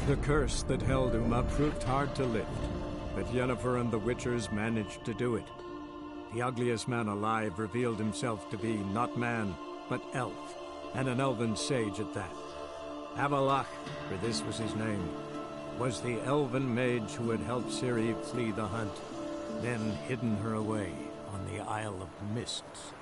The curse that held Uma proved hard to lift, but Yennefer and the Witchers managed to do it. The ugliest man alive revealed himself to be not man, but elf, and an elven sage at that. Avallac'h, for this was his name, was the elven mage who had helped Ciri flee the hunt, then hidden her away on the Isle of Mists.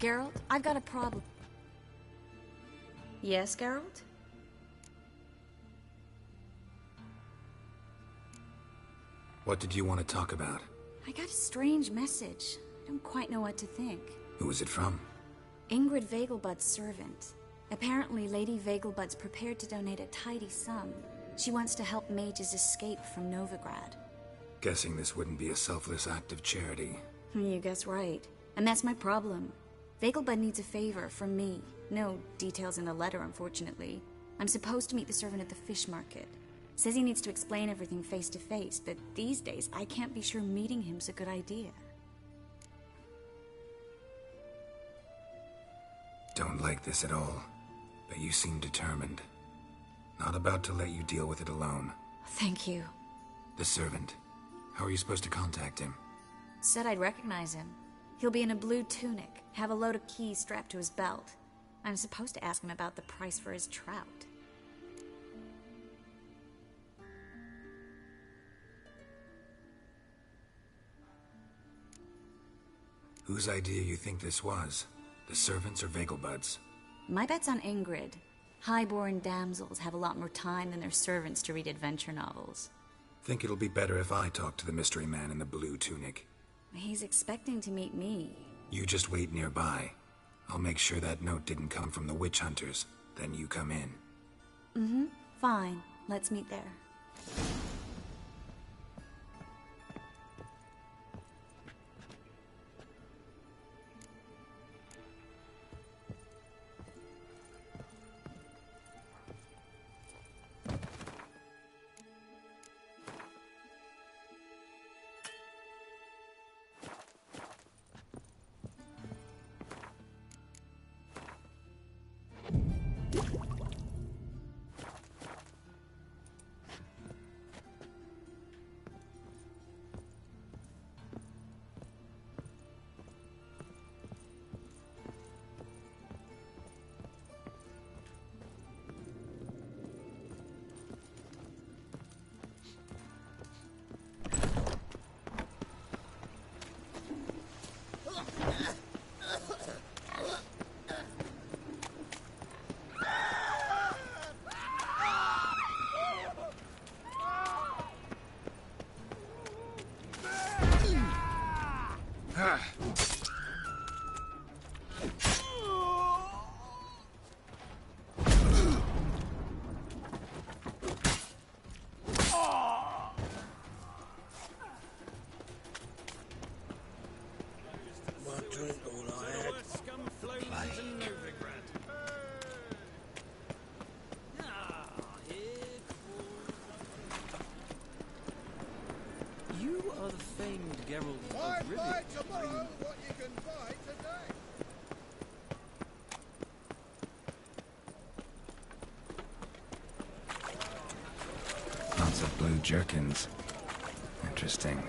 Geralt, I've got a problem. Yes, Geralt? What did you want to talk about? I got a strange message. I don't quite know what to think. Who was it from? Ingrid Vegelbud's servant. Apparently, Lady Vegelbud's prepared to donate a tidy sum. She wants to help mages escape from Novigrad. Guessing this wouldn't be a selfless act of charity. You guess right. And that's my problem. Vegelbud needs a favor from me. No details in the letter, unfortunately. I'm supposed to meet the servant at the fish market. Says he needs to explain everything face to face, but these days I can't be sure meeting him's a good idea. Don't like this at all, but you seem determined. Not about to let you deal with it alone. Thank you. The servant. How are you supposed to contact him? Said I'd recognize him. He'll be in a blue tunic, have a load of keys strapped to his belt. I'm supposed to ask him about the price for his trout. Whose idea you think this was? The servants or Vegelbud's? My bet's on Ingrid. Highborn damsels have a lot more time than their servants to read adventure novels. Think it'll be better if I talk to the mystery man in the blue tunic. He's expecting to meet me. You just wait nearby. I'll make sure that note didn't come from the witch hunters. Then you come in. Mm-hmm. Fine. Let's meet there. named Geralt Buy of Rivia. tomorrow what you can buy today. Lots of blue jerkins. Interesting.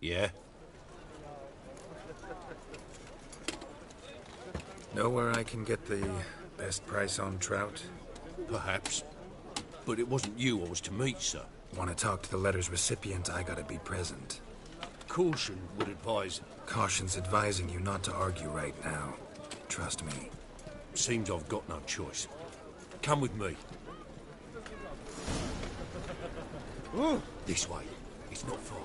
Yeah? Know where I can get the best price on trout? Perhaps. But it wasn't you I was to meet, sir. Want to talk to the letter's recipient, I gotta be present. Caution would advise. Caution's advising you not to argue right now. Trust me. Seems I've got no choice. Come with me. Ooh. This way. It's not far.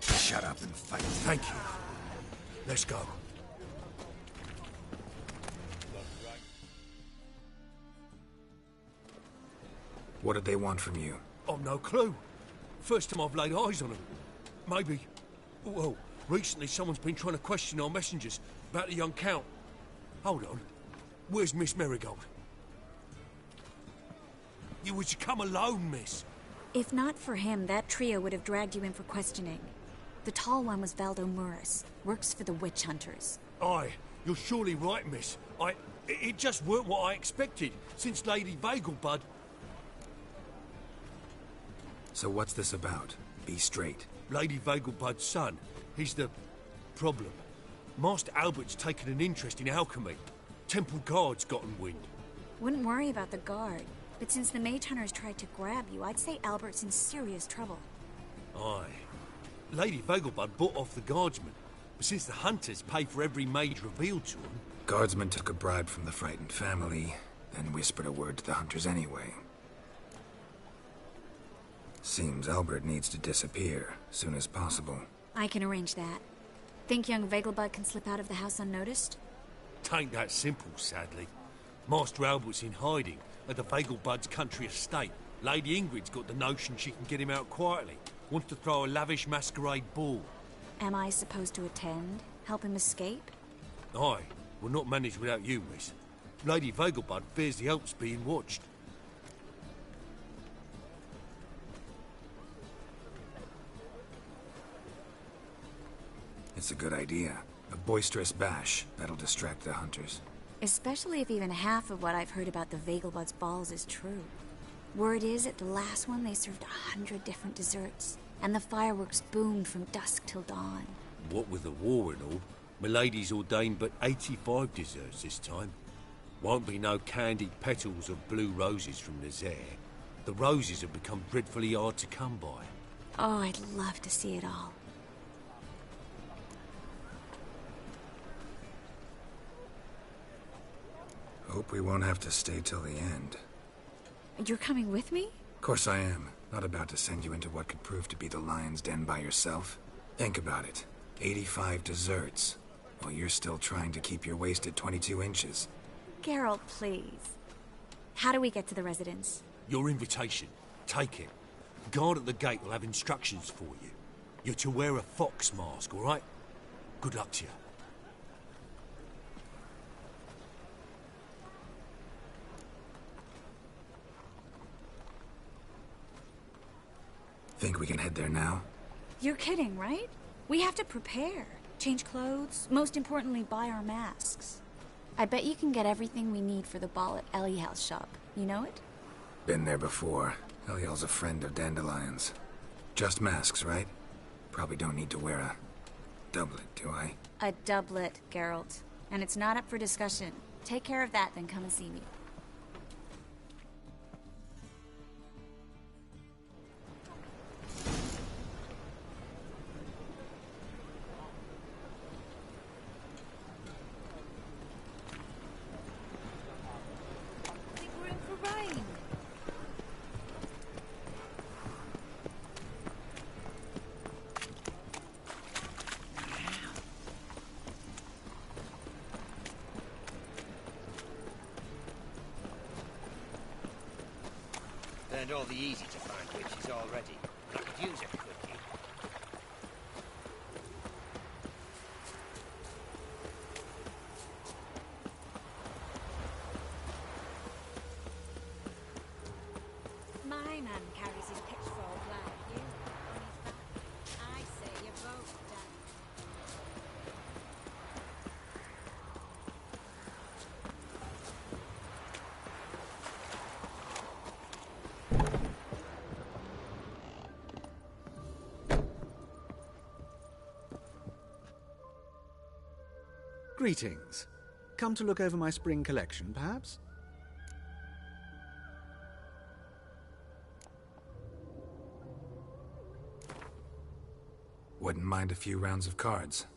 Shut up and fight. Thank you. Let's go. What did they want from you? I've no clue. First time I've laid eyes on them. Maybe... Well, recently someone's been trying to question our messengers about the young Count. Hold on. Where's Miss Marigold? You was to come alone, miss. If not for him, that trio would have dragged you in for questioning. The tall one was Valdo Muris, works for the witch hunters. Aye, you're surely right, miss. It just weren't what I expected, since Lady Vegelbud... So what's this about? Be straight. Lady Vegelbud's son. He's the... problem. Master Albert's taken an interest in alchemy. Temple Guard's gotten wind. Wouldn't worry about the guard, but since the mage hunters tried to grab you, I'd say Albert's in serious trouble. Aye. Lady Vegelbud bought off the guardsmen, but since the hunters pay for every mage revealed to them... Guardsmen took a bribe from the frightened family, then whispered a word to the hunters anyway. Seems Albert needs to disappear, soon as possible. I can arrange that. Think young Vegelbud can slip out of the house unnoticed? Tain't that simple, sadly. Master Albert's in hiding at the Vegelbud's country estate. Lady Ingrid's got the notion she can get him out quietly. Wants to throw a lavish masquerade ball. Am I supposed to attend? Help him escape? Aye, we'll not manage without you, miss. Lady Vegelbud fears the Alps being watched. It's a good idea. A boisterous bash that'll distract the hunters. Especially if even half of what I've heard about the Vegelbud's balls is true. Word is, at the last one they served 100 different desserts, and the fireworks boomed from dusk till dawn. What with the war and all, Milady's ordained but 85 desserts this time. Won't be no candied petals of blue roses from Nazaire. The roses have become dreadfully hard to come by. Oh, I'd love to see it all. Hope we won't have to stay till the end. You're coming with me? Of course I am. Not about to send you into what could prove to be the lion's den by yourself. Think about it. 85 desserts, while you're still trying to keep your waist at 22 inches. Geralt, please. How do we get to the residence? Your invitation. Take it. Guard at the gate will have instructions for you. You're to wear a fox mask, all right? Good luck to you. Think we can head there now? You're kidding, right? We have to prepare. Change clothes. Most importantly, buy our masks. I bet you can get everything we need for the ball at Eliel's shop. You know it? Been there before. Eliel's a friend of Dandelion's. Just masks, right? Probably don't need to wear a doublet, do I? A doublet, Geralt. And it's not up for discussion. Take care of that, then come and see me. turned all the easy-to-find witches already. I could use a quickie. My man carries his pitchfork like you. On his back. I say you both down. Greetings. Come to look over my spring collection, perhaps? Wouldn't mind a few rounds of cards.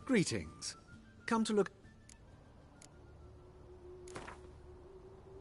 Greetings. Come to look...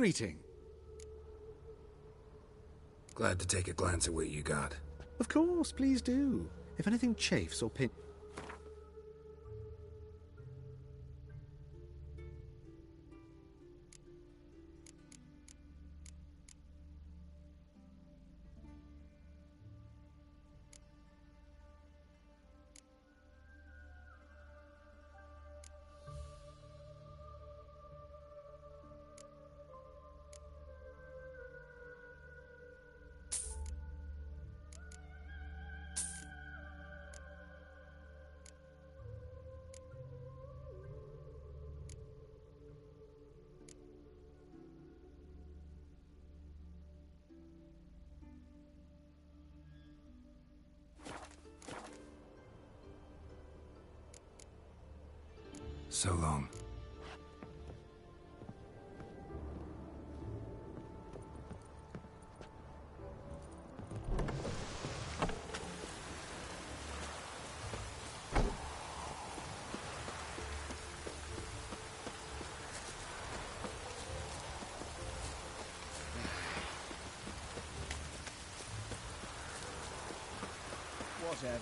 Greeting. Glad to take a glance at what you got. Of course, please do. If anything chafes or pin... So long. Whatever.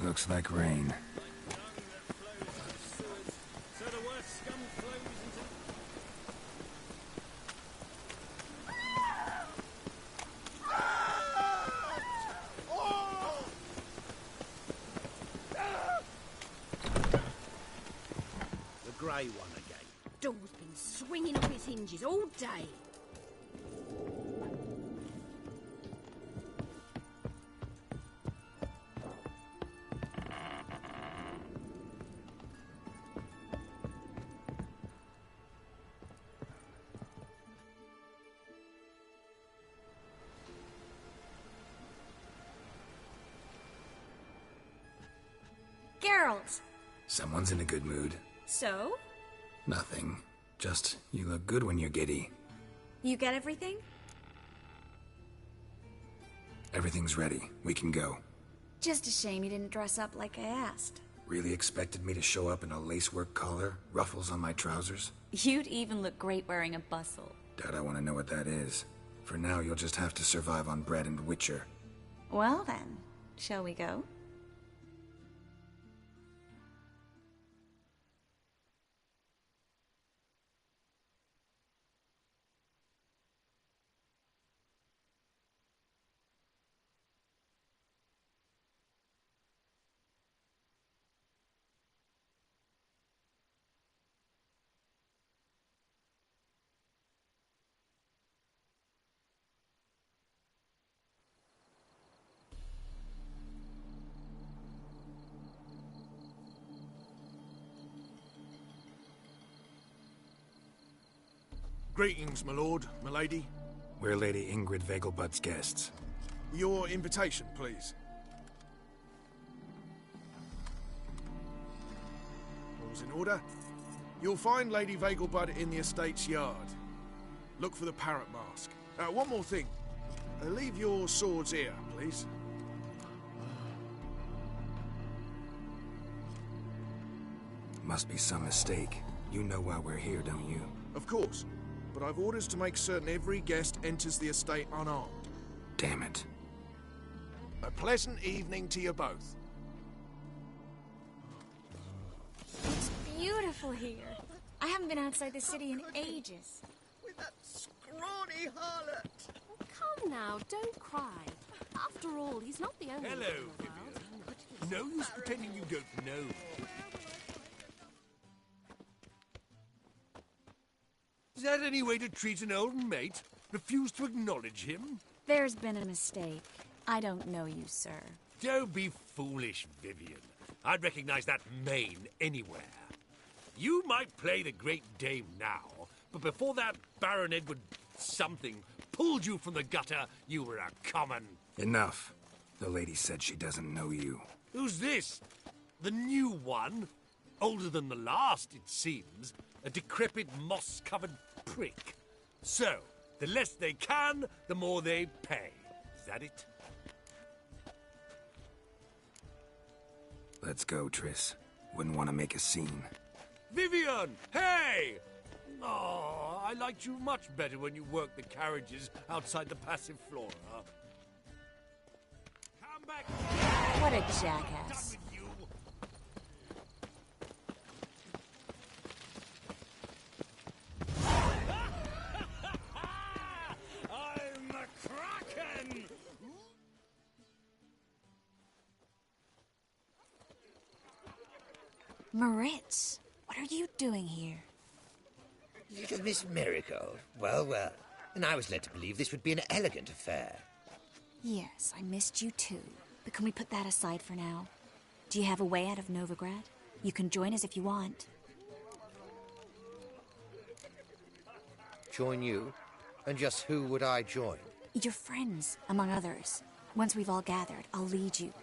Looks like rain. So the worst scum flows into... The grey one again. Door's been swinging off its hinges all day. Geralt! Someone's in a good mood. So? Nothing. Just, you look good when you're giddy. You get everything? Everything's ready. We can go. Just a shame you didn't dress up like I asked. Really expected me to show up in a lacework collar, ruffles on my trousers? You'd even look great wearing a bustle. Doubt I want to know what that is. For now, you'll just have to survive on bread and Witcher. Well then, shall we go? Greetings, my lord, my lady. We're Lady Ingrid Vegelbud's guests. Your invitation, please. All's in order. You'll find Lady Vegelbud in the estate's yard. Look for the parrot mask. One more thing. Leave your swords here, please. Must be some mistake. You know why we're here, don't you? Of course. But I've orders to make certain every guest enters the estate unarmed. Damn it. A pleasant evening to you both. It's beautiful here. I haven't been outside the city in ages. With that scrawny harlot. Come now, don't cry. After all, he's not the only Hello, one in the world. No use pretending you don't know. Is that any way to treat an old mate? Refuse to acknowledge him? There's been a mistake. I don't know you, sir. Don't be foolish, Vivian. I'd recognize that mane anywhere. You might play the Great Dame now, but before that Baron Edward something pulled you from the gutter, you were a common... Enough. The lady said she doesn't know you. Who's this? The new one? Older than the last, it seems. A decrepit, moss-covered prick. So, The less they can, the more they pay. Is that it? Let's go, Triss. Wouldn't want to make a scene. Vivian! Hey! Oh, I liked you much better when you worked the carriages outside the passive flora. Come back! What a jackass. Done with you. I'm a Kraken! Moritz, what are you doing here? Little Miss Marigold. Well, well. And I was led to believe this would be an elegant affair. Yes, I missed you too. But can we put that aside for now? Do you have a way out of Novigrad? You can join us if you want. Join you? And just who would I join? Your friends, among others. Once we've all gathered, I'll lead you.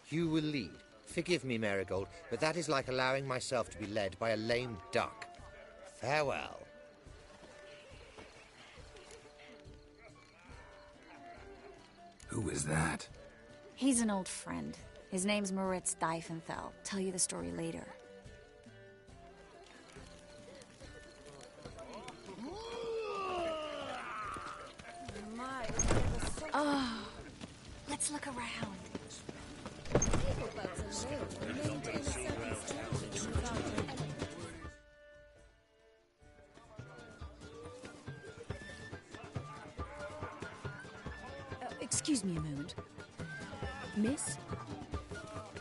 You will lead. Forgive me, Marigold, but that is like allowing myself to be led by a lame duck. Farewell. Who is that? He's an old friend. His name's Moritz Diefenthal. Tell you the story later. Oh, let's look around. Excuse me a moment. Miss?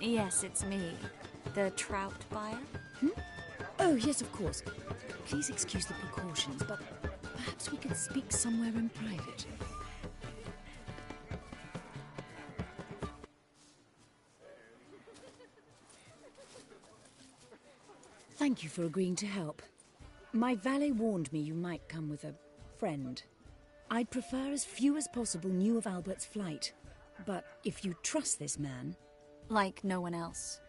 Yes, it's me. The trout buyer? Oh, yes, of course. Please excuse the precautions, but perhaps we could speak somewhere in private. Thank you for agreeing to help. My valet warned me you might come with a friend. I'd prefer as few as possible knew of Albert's flight. But if you trust this man... Like no one else.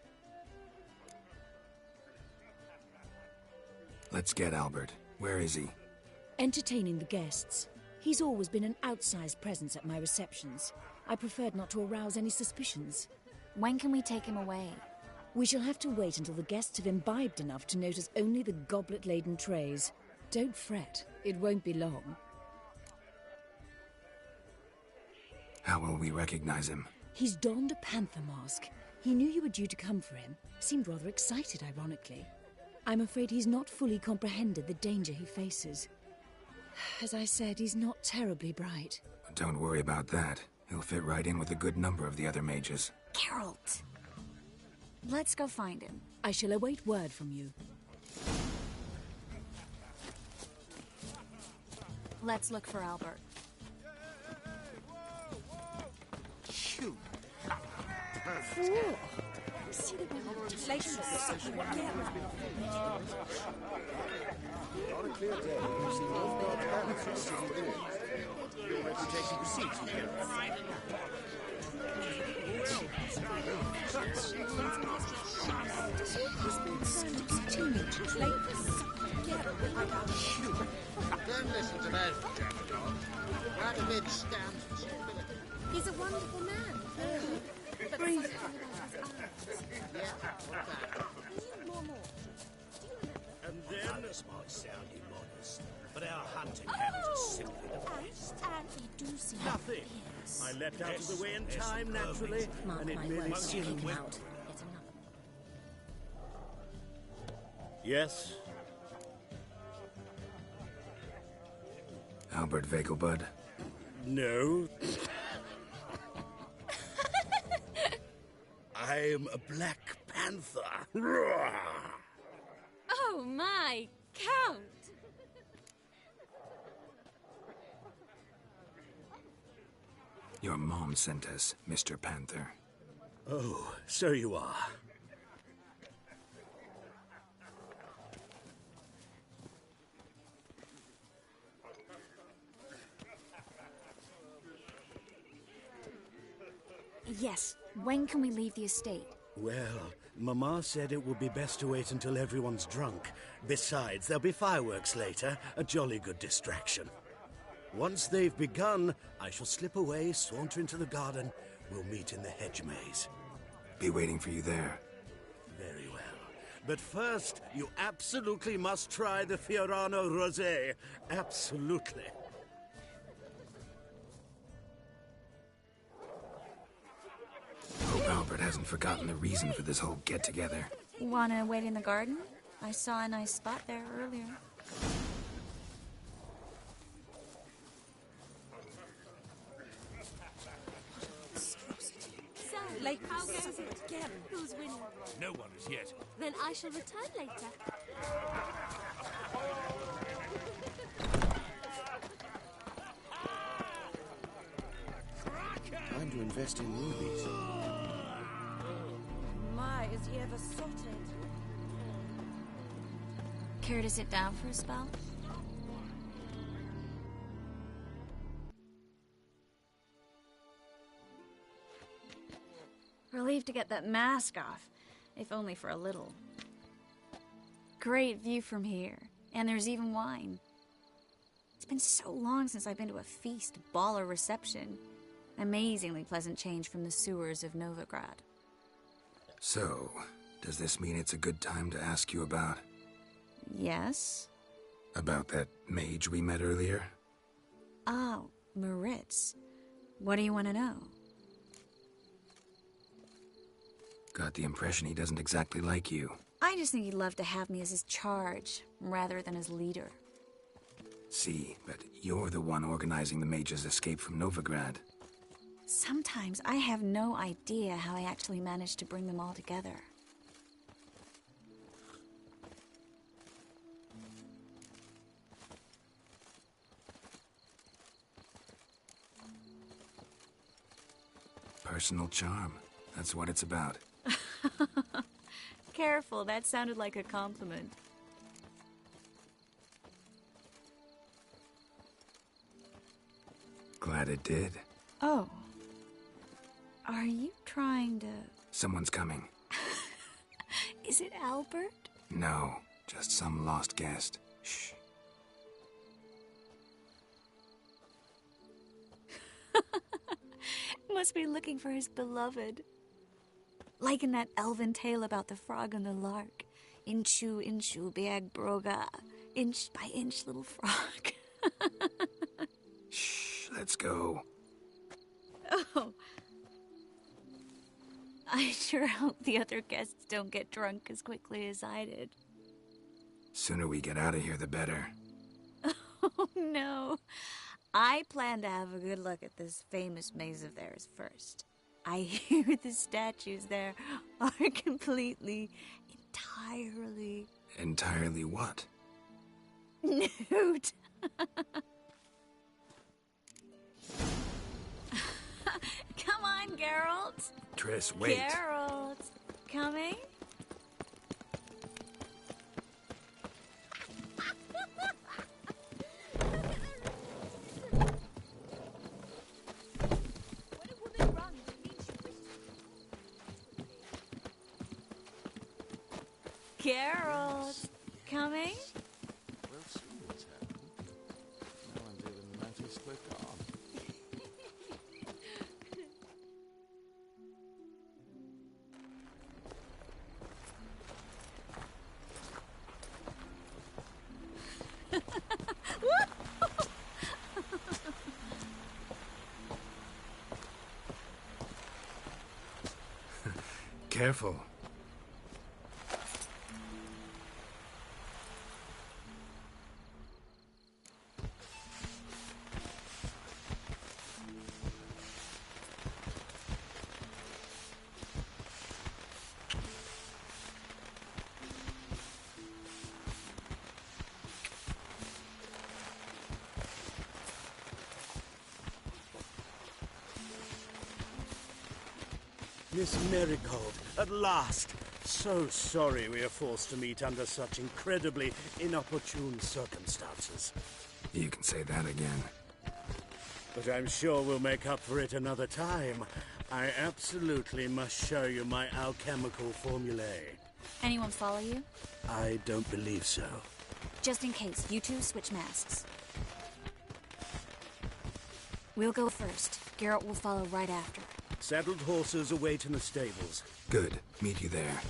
Let's get Albert. Where is he? Entertaining the guests. He's always been an outsized presence at my receptions. I preferred not to arouse any suspicions. When can we take him away? We shall have to wait until the guests have imbibed enough to notice only the goblet-laden trays. Don't fret. It won't be long. How will we recognize him? He's donned a panther mask. He knew you were due to come for him. Seemed rather excited, ironically. I'm afraid he's not fully comprehended the danger he faces. As I said, he's not terribly bright. Don't worry about that. He'll fit right in with a good number of the other mages. Geralt! Let's go find him. I shall await word from you. Let's look for Albert. Shoot. See the women late On a clear day, you see Nilfgaard's banners in city walls. Your reputation precedes you here. Don't listen to those jackdaws. Radovid stands for stability. He's a wonderful man. But Breathe. something about his eyes. Yeah, what's that? More. And then... Others might sound immodest, but our hunting hounds are simply the best. And he do seem Nothing. fierce. I leapt out of the way in time, naturally, Mark and it my merely words, seeking seemed... him out. Yet another. Yes? Albert Vegelbud? No. I'm a Black Panther. Oh my, Count! Your mom sent us, Mr. Panther. Oh, so you are. Yes, when can we leave the estate? Well, Mama said it would be best to wait until everyone's drunk. Besides, there'll be fireworks later, a jolly good distraction. Once they've begun, I shall slip away, saunter into the garden. We'll meet in the hedge maze. Be waiting for you there. Very well. But first, you absolutely must try the Fiorano Rosé. Absolutely. Hope Albert hasn't forgotten the reason for this whole get-together. Wanna wait in the garden? I saw a nice spot there earlier. So, how goes it again? Who's winning? No one as yet. Then I shall return later. Time to invest in rubies. My, is he ever sorted? Care to sit down for a spell? Relieved to get that mask off, if only for a little. Great view from here, and there's even wine. It's been so long since I've been to a feast, ball, or reception. Amazingly pleasant change from the sewers of Novigrad. So, does this mean it's a good time to ask you about? Yes? About that mage we met earlier? Oh, Moritz. What do you want to know? Got the impression he doesn't exactly like you. I just think he'd love to have me as his charge, rather than his leader. See, but you're the one organizing the mage's escape from Novigrad. Sometimes I have no idea how I actually managed to bring them all together. Personal charm. That's what it's about. Careful, that sounded like a compliment. Glad it did. Oh. Are you trying to... Someone's coming. Is it Albert? No, just some lost guest. Shh. Must be looking for his beloved. Like in that elven tale about the frog and the lark. Inchu, inchu, biag broga. Inch by inch, little frog. Shh, let's go. Oh. I sure hope the other guests don't get drunk as quickly as I did. Sooner we get out of here, the better. Oh, no. I plan to have a good look at this famous maze of theirs first. I hear the statues there are completely, entirely... Entirely what? Nude. Come on, Geralt. Triss, wait. Geralt, coming? Geralt, coming? We'll see what's happened. No one's even noticed we're gone. Careful. Miss Marigold, at last! So sorry we are forced to meet under such incredibly inopportune circumstances. You can say that again. But I'm sure we'll make up for it another time. I absolutely must show you my alchemical formulae. Anyone follow you? I don't believe so. Just in case, you two switch masks. We'll go first. Geralt will follow right after. Saddled horses await in the stables. Good. Meet you there.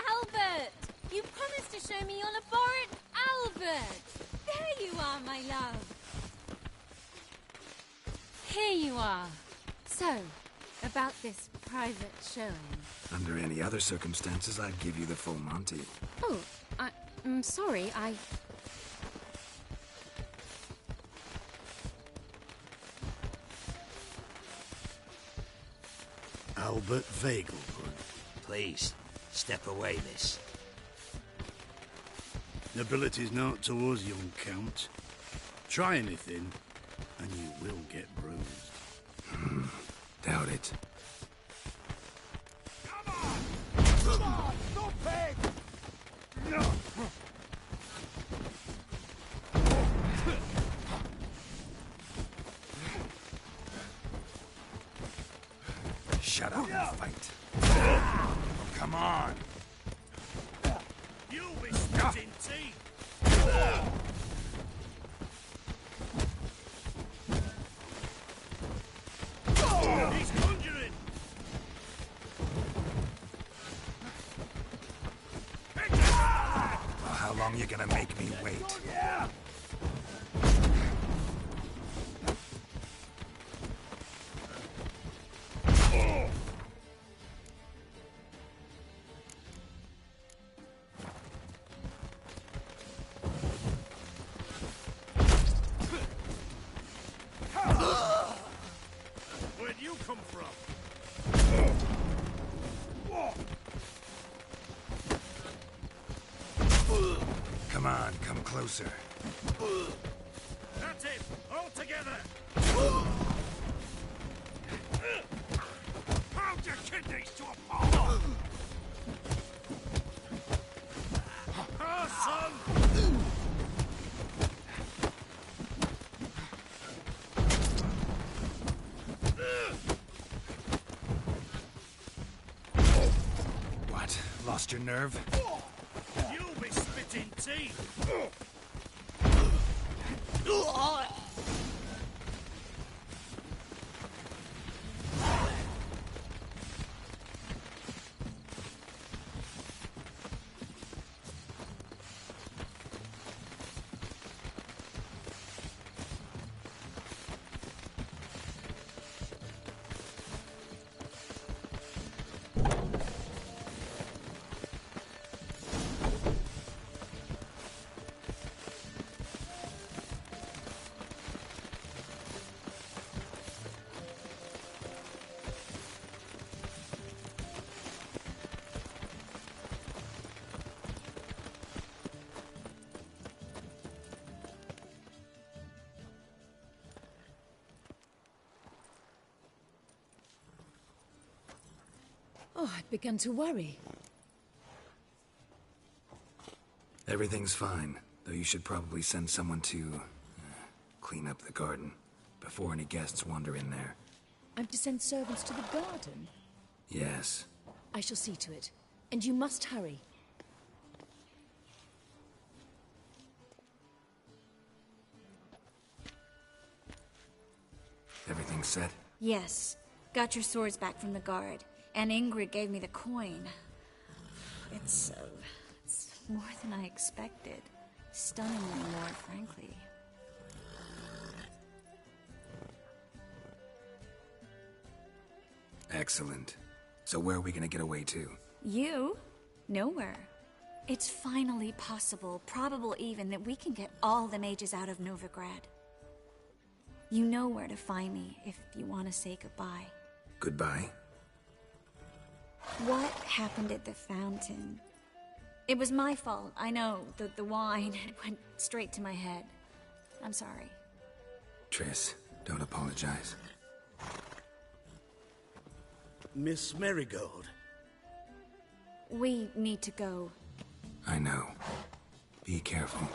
Albert! You promised to show me your laboratory. Albert! There you are, my love. Here you are. So, about this private showing. Under any other circumstances, I'd give you the full Monty. Oh, I'm sorry, Albert Vegelbud. Please, step away, miss. Nobility's not towards young Count. Try anything, and you will get bruised. Doubt it. Come on! Stop it! No! Shut up and fight. Come on! You'll be spitting teeth! He's conjuring! Well, how long you gonna make me wait? Where'd you come from? Come on, come closer. That's it! All together! Pound your kidneys to a pulp! Son! What? Lost your nerve? You'll be spitting teeth! Oh, I'd begun to worry. Everything's fine, though you should probably send someone to clean up the garden before any guests wander in there. I'm to send servants to the garden? Yes. I shall see to it. And you must hurry. Everything set? Yes. Got your swords back from the guard. And Ingrid gave me the coin. It's more than I expected. Stunningly more, frankly. Excellent. So where are we gonna get away to? You? Nowhere. It's finally possible, probable even, that we can get all the mages out of Novigrad. You know where to find me if you want to say goodbye. Goodbye? What happened at the fountain? It was my fault, I know. The wine, it went straight to my head. I'm sorry. Triss, don't apologize. Miss Marigold. We need to go. I know. Be careful.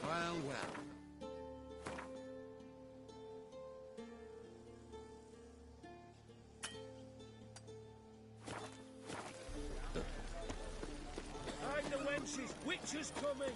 Well, well. Hide the wenches! Witches coming!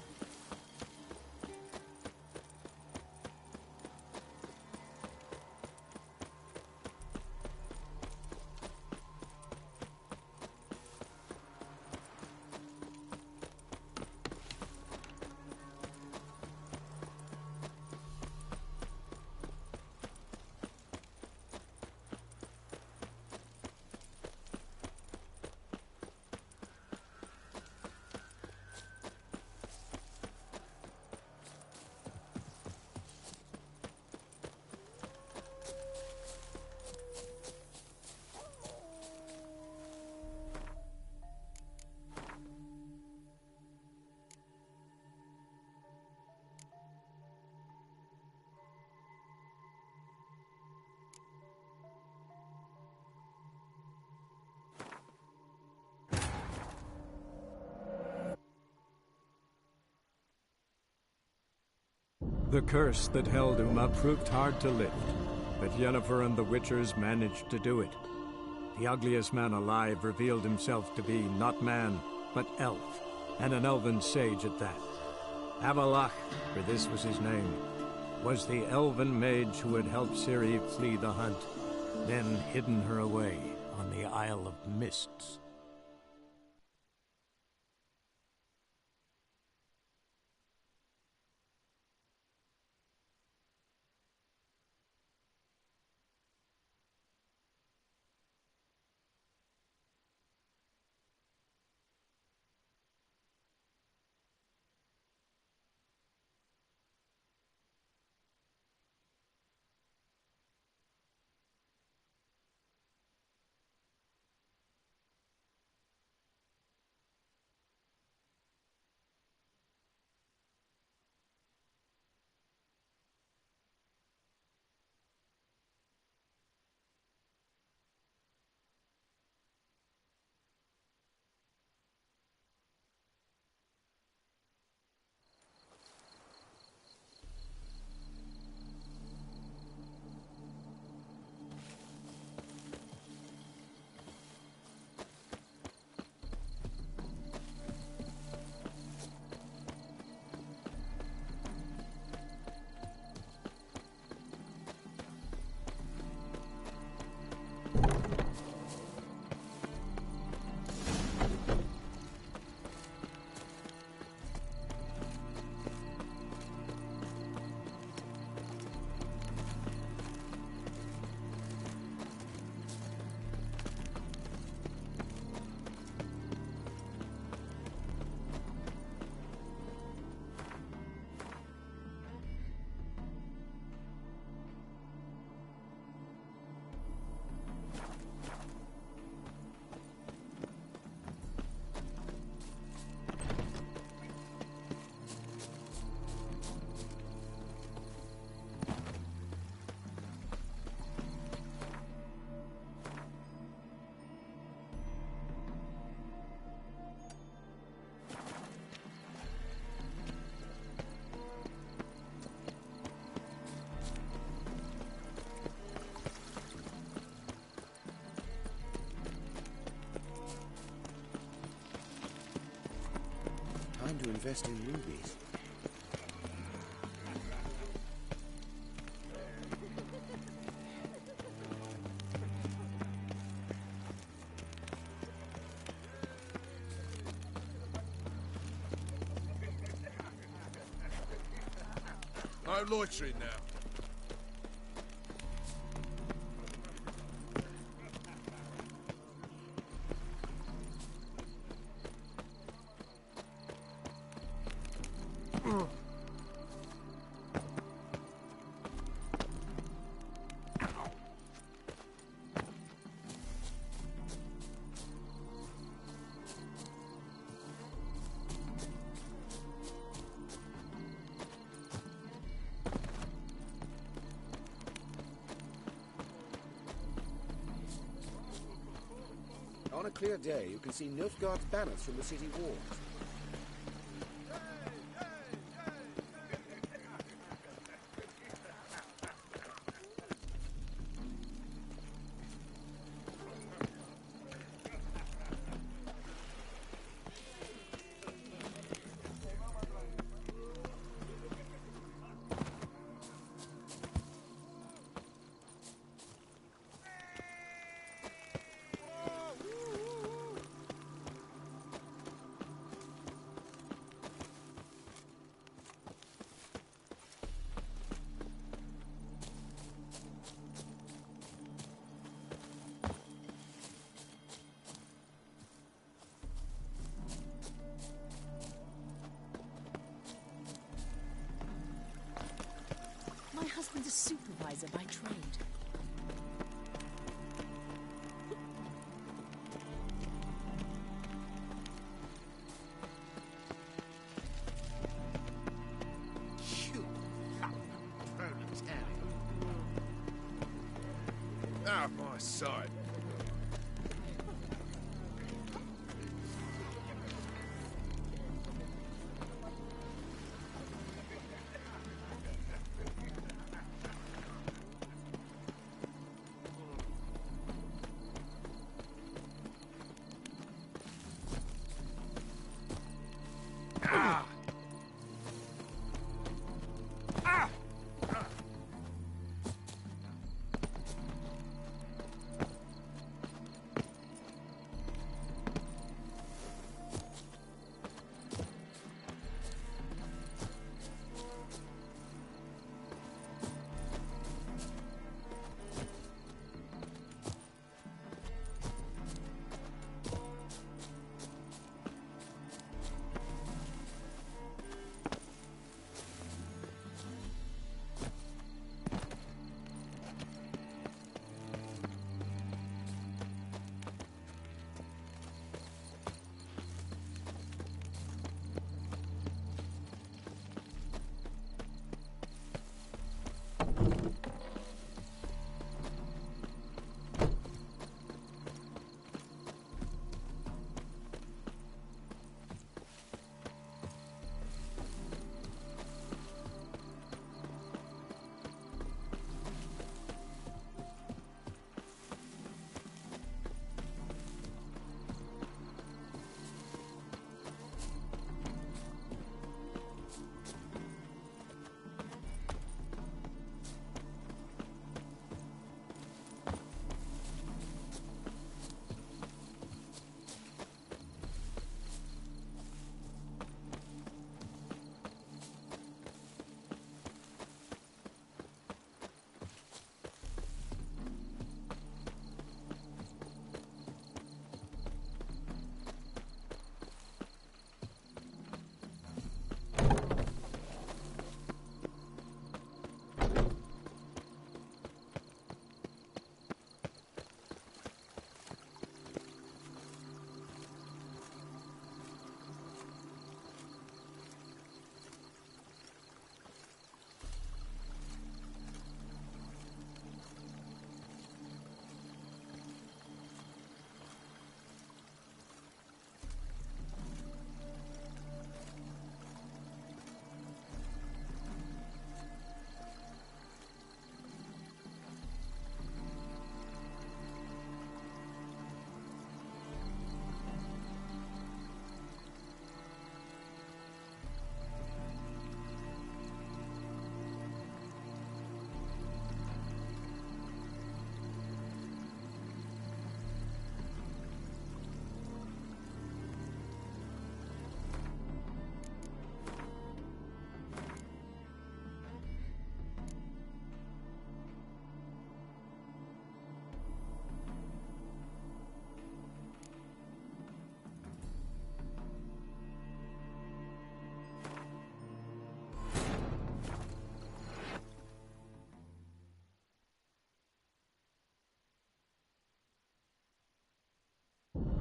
The curse that held Uma proved hard to lift, but Yennefer and the Witchers managed to do it. The ugliest man alive revealed himself to be not man, but elf, and an elven sage at that. Avallac'h, for this was his name, was the elven mage who had helped Ciri flee the hunt, then hidden her away on the Isle of Mists. to invest in rubies. No loitering now. On a clear day, you can see Nilfgaard's banners from the city walls. My husband's a supervisor by trade. You proletariat. Out of my sight.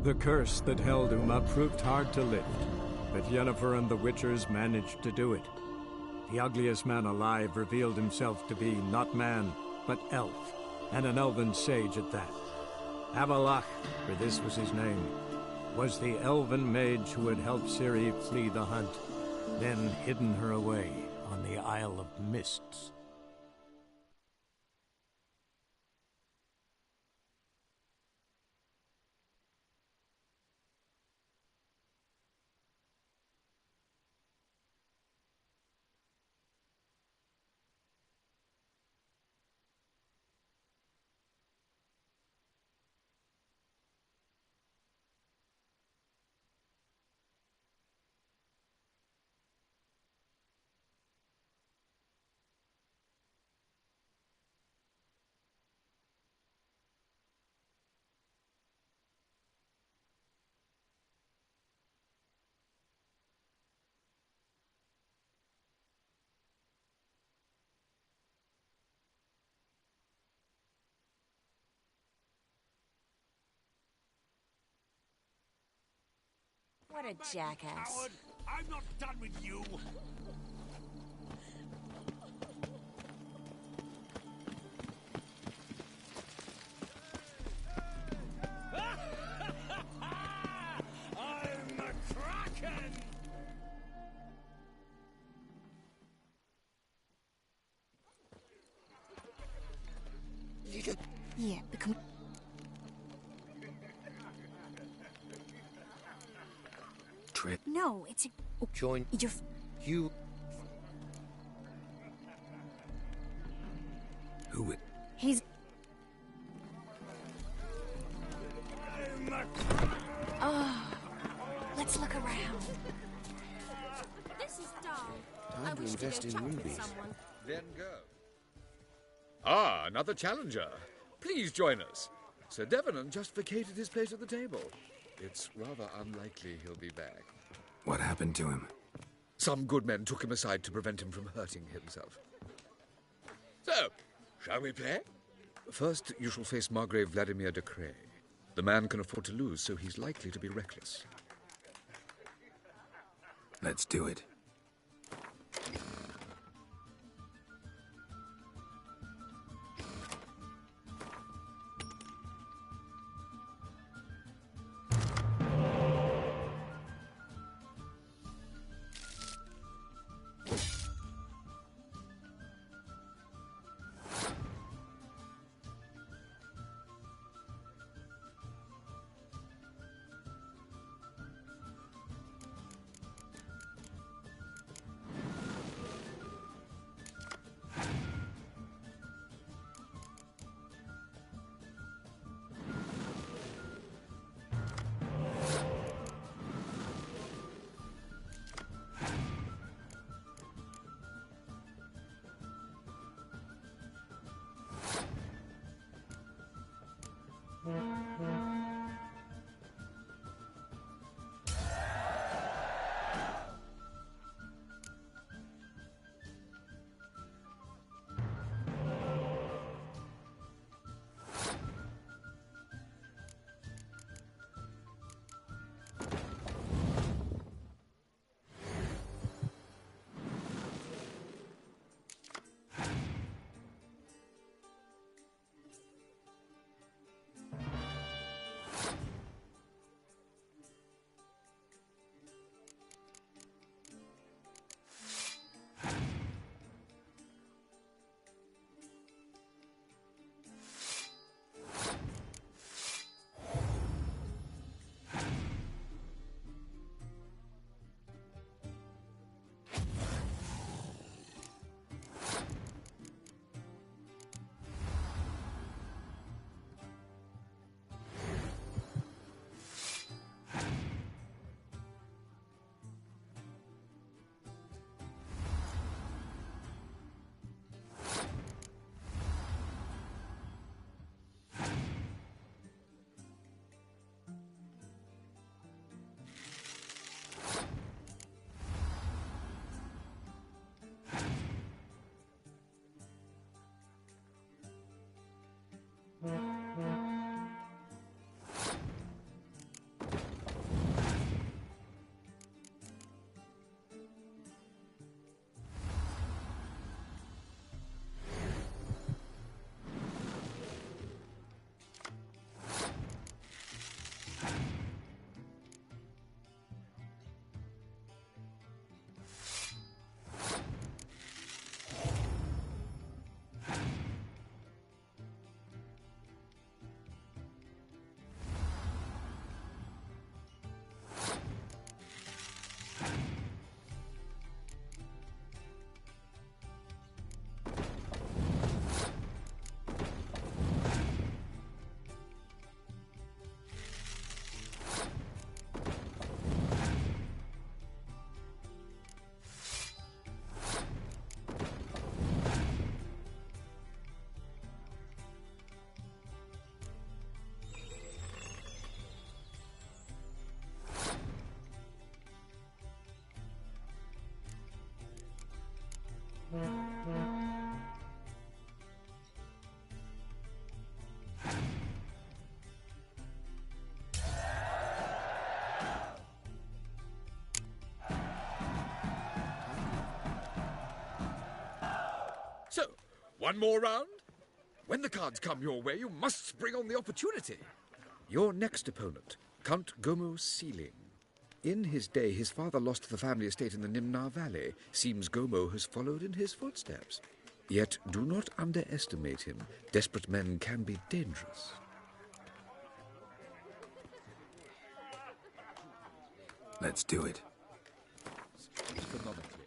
The curse that held Uma proved hard to lift, but Yennefer and the Witchers managed to do it. The ugliest man alive revealed himself to be not man, but elf, and an elven sage at that. Avallac'h, for this was his name, was the elven mage who had helped Ciri flee the hunt, then hidden her away on the Isle of Mists. What a jackass. Coward! I'm not done with you! I'm a Kraken! Yeah, become... Trip. No, it's a... Join... You're... You... Who it? He's... Oh, let's look around. This is dull. I Time to wish invest go in chat with rubies. someone. Then go. Ah, another challenger. Please join us. Sir Devenant just vacated his place at the table. It's rather unlikely he'll be back. What happened to him? Some good men took him aside to prevent him from hurting himself. So, shall we play? First, you shall face Margrave Vladimir de Cray. The man can afford to lose, so he's likely to be reckless. Let's do it. So, one more round? When the cards come your way, you must spring on the opportunity. Your next opponent, Count Gomo Sealing. In his day, his father lost the family estate in the Nimnar Valley. Seems Gomo has followed in his footsteps. Yet do not underestimate him. Desperate men can be dangerous. Let's do it. Economically.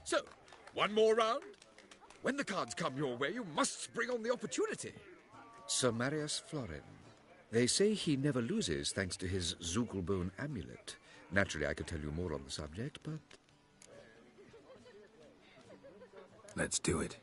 So, one more round? When the cards come your way, you must spring on the opportunity. Sir Marius Florin. They say he never loses thanks to his Zugelbone amulet. Naturally, I could tell you more on the subject, but... Let's do it.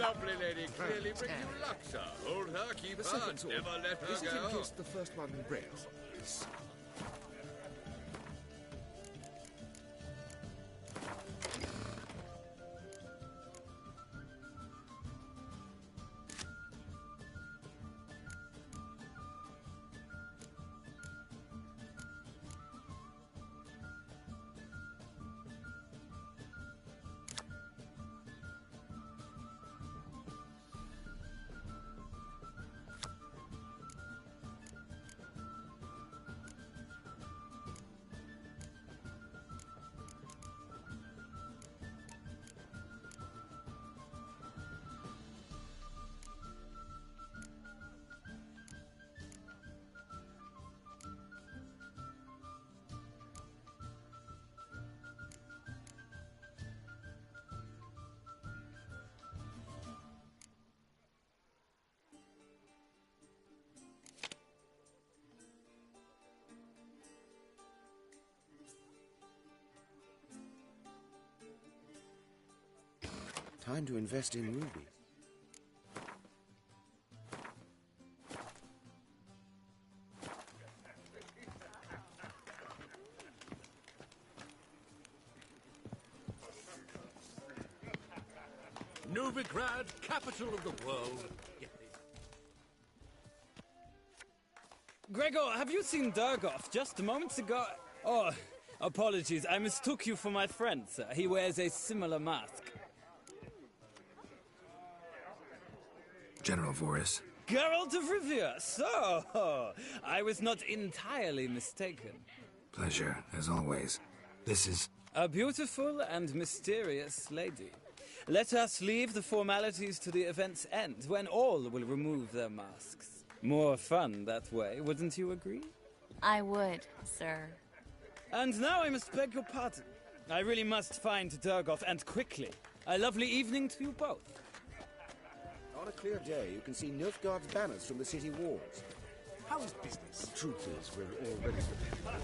lovely lady clearly brings you luck, sir. Hold her, keep The her, second sword. never let her Is it go. in case the first one breaks? Time to invest in Ruby. Novigrad, capital of the world. Gregor, have you seen Durgoff just moments ago? Oh, apologies, I mistook you for my friend, sir. He wears a similar mask. General Voris. Geralt of Rivia, so I was not entirely mistaken. Pleasure, as always. This is... A beautiful and mysterious lady. Let us leave the formalities to the event's end, when all will remove their masks. More fun that way, wouldn't you agree? I would, sir. And now I must beg your pardon. I really must find Durgoff, and quickly. A lovely evening to you both. On a clear day, you can see Nilfgaard's banners from the city walls. How is business? The truth is, we're already prepared.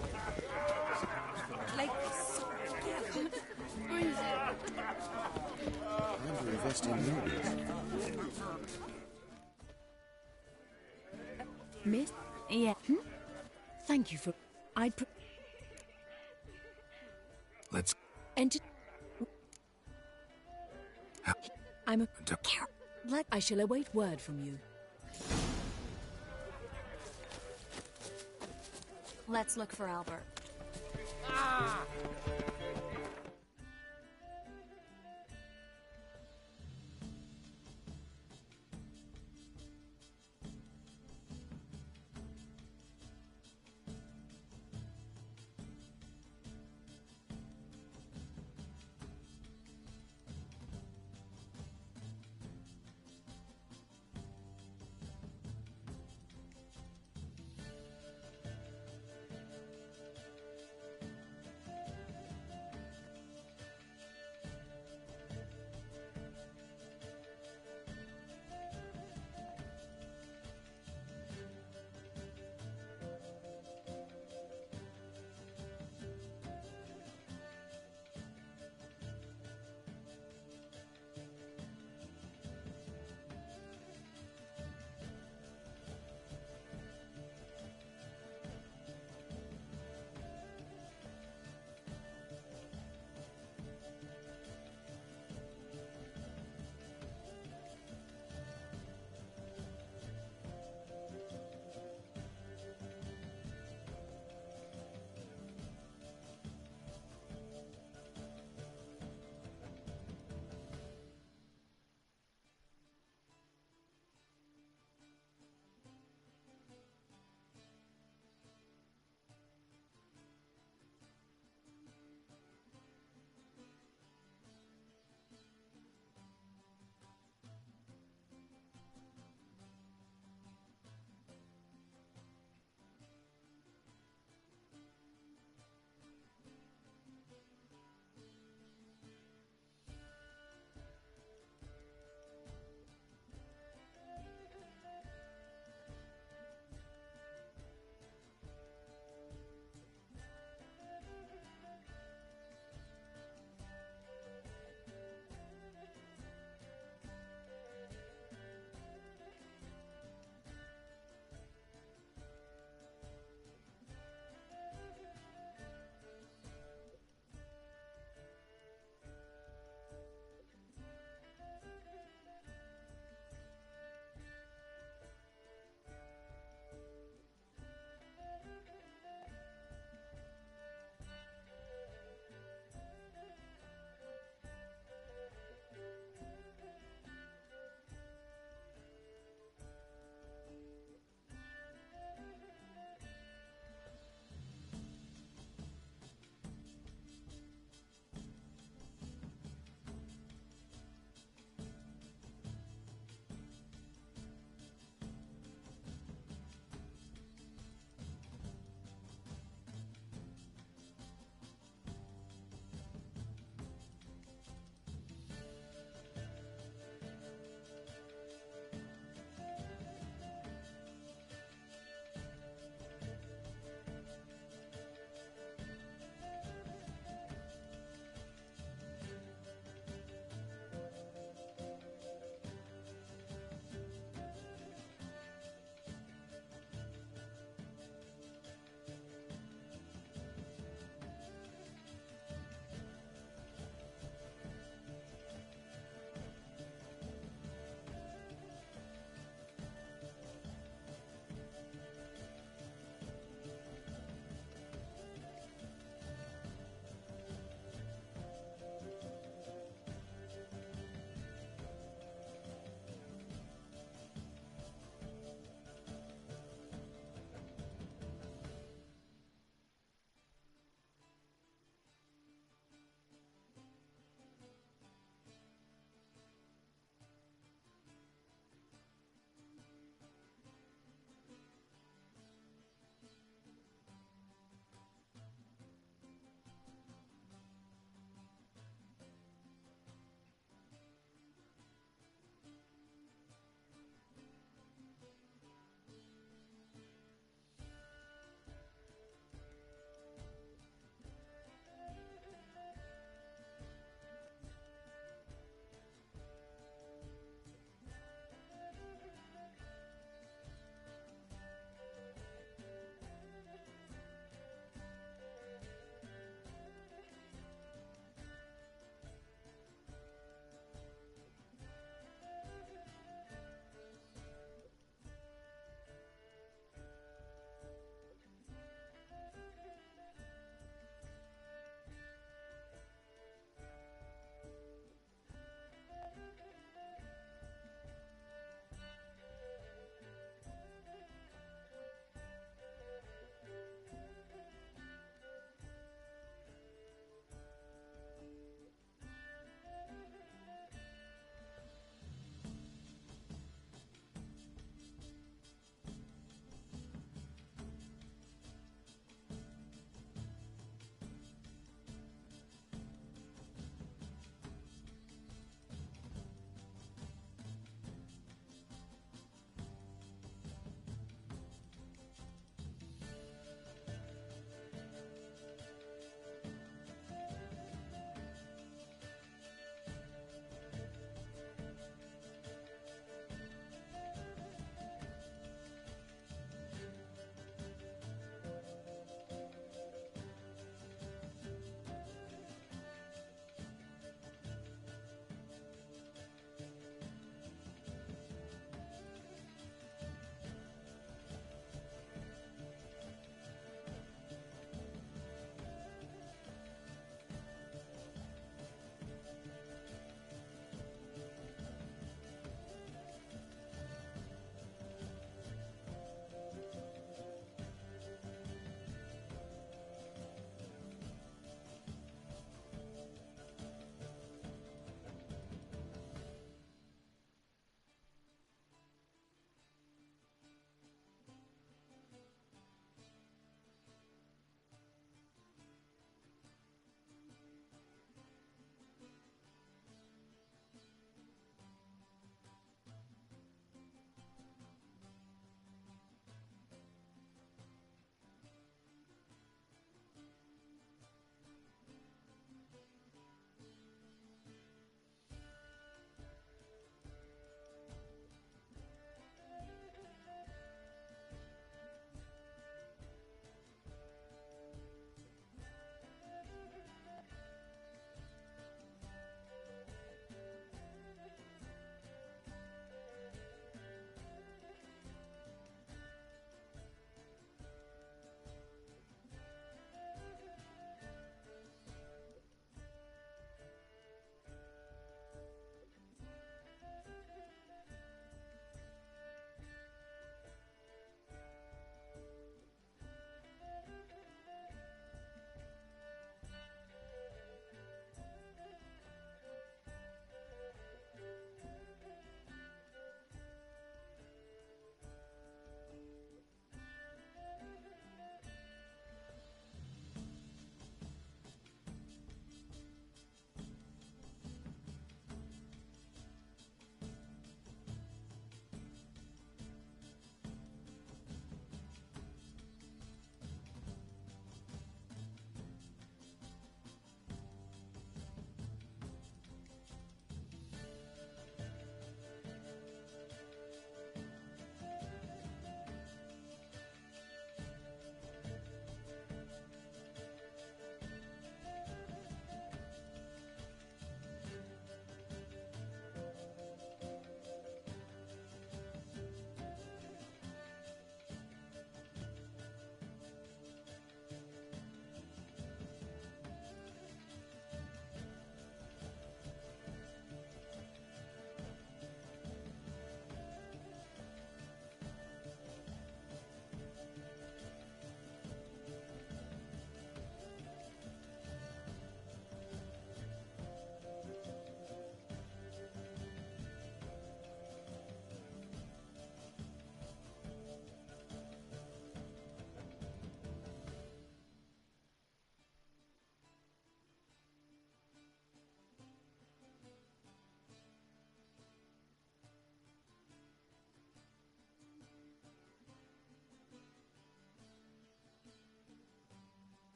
Like this. freezing. Time to invest in movies. Miss? Yeah. Thank you for... Let's... Enter... I'm a... I shall await word from you. Let's look for Albert.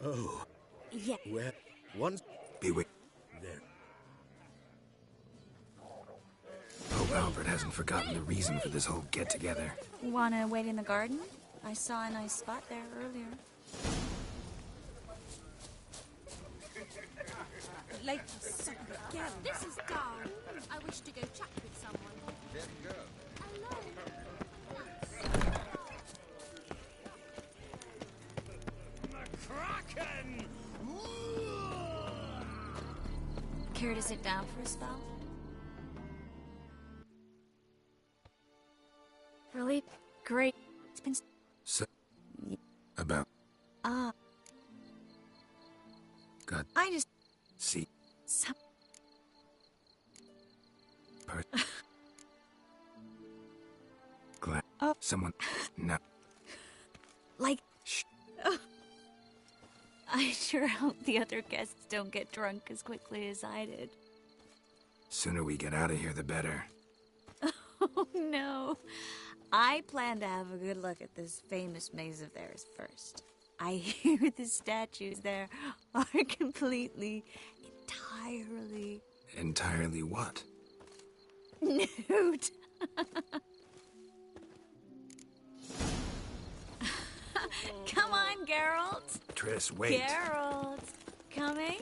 Oh. Yeah. Where? Once. Be with. There. Hope Albert hasn't forgotten the reason for this whole get-together. Wanna wait in the garden? I saw a nice spot there earlier. Late for supper again. This is dull. I wish to go chat with someone. Then go. Kraken! Care to sit down for a spell? Really? Great. It's been... So, about... God. I just... See. Some... Glad. Someone... No. Like... Shh. I sure hope the other guests don't get drunk as quickly as I did. Sooner we get out of here, the better. Oh, no. I plan to have a good look at this famous maze of theirs first. I hear the statues there are completely, entirely... Entirely what? Nude. Come on, Geralt. Triss, wait. Geralt. Coming?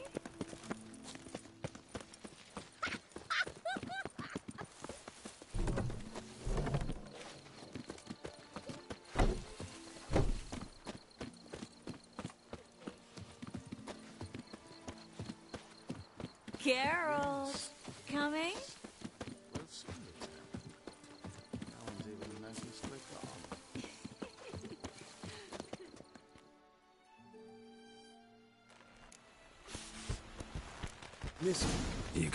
Geralt. Coming? We'll soon return. No one's even noticed we're gone. Miss. You...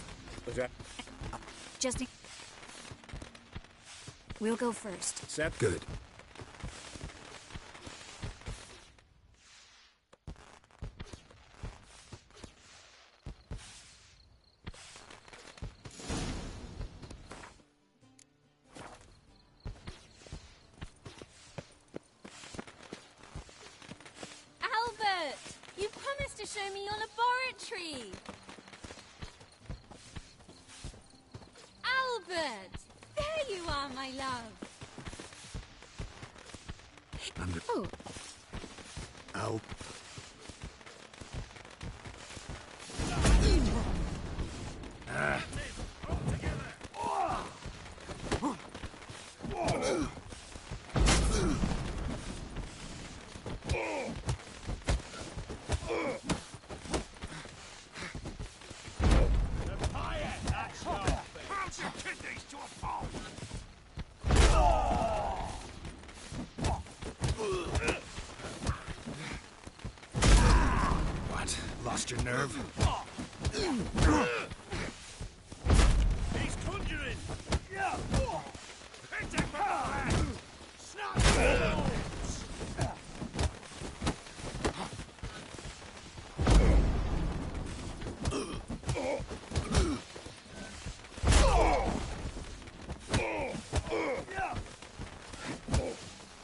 Just... We'll go first. Set. Good. Albert! You promised to show me your laboratory! Albert! There you are, my love! Oh. Ow. What? Lost your nerve? He's conjuring! Yeah! Hit him from the back! Snap!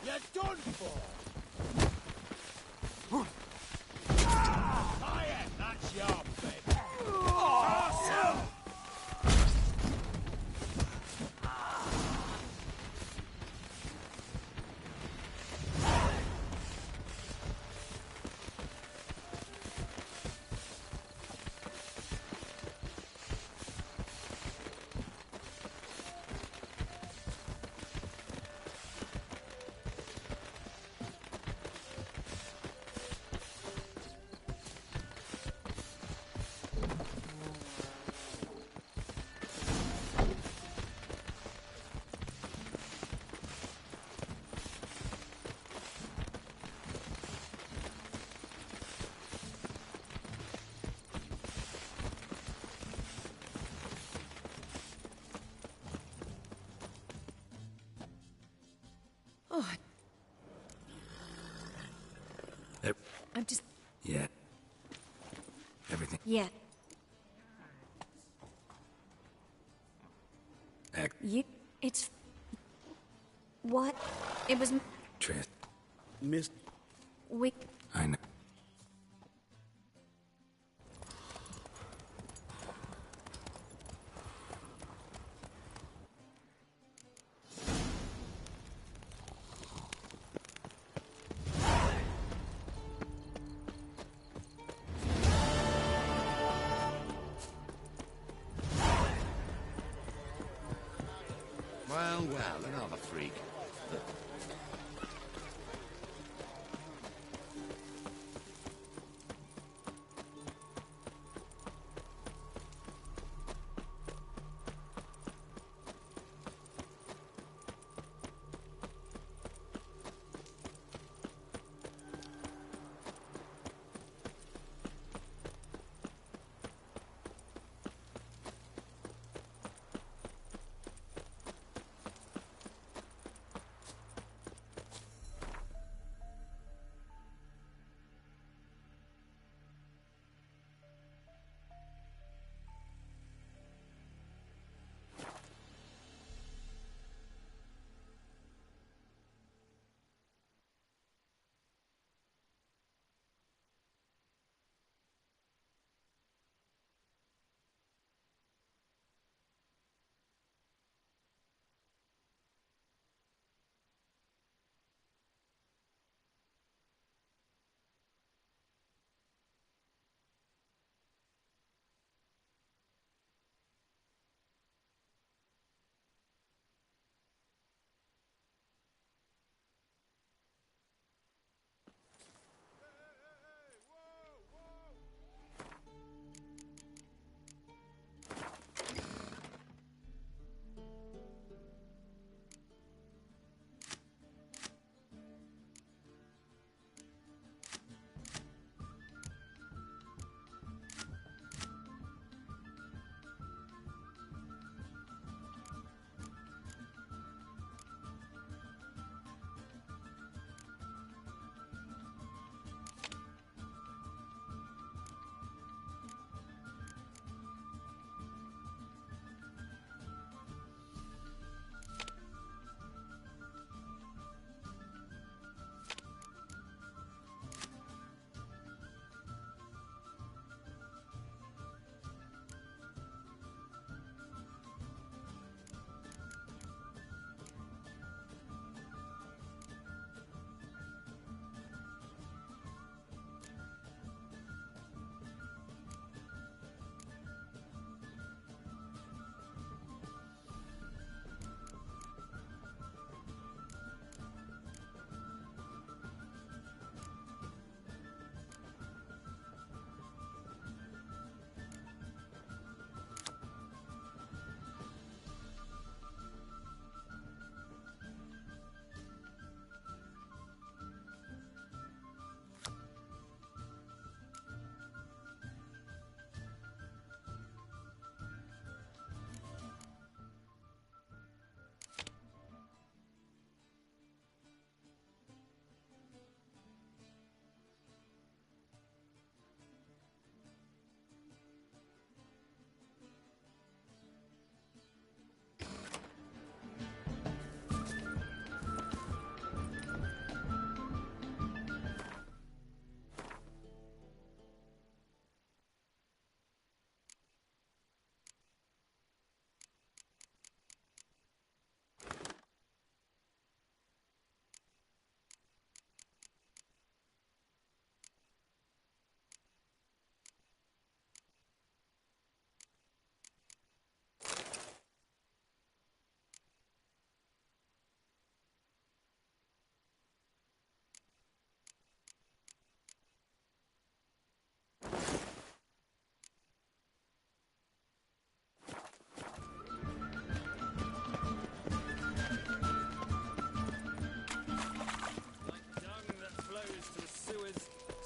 You're done for! Fire! That's your bed! Oh, Yep. I'm just... Yeah. Everything. Yeah. Act. It's... What? It was... Triss. Miss... We... I know.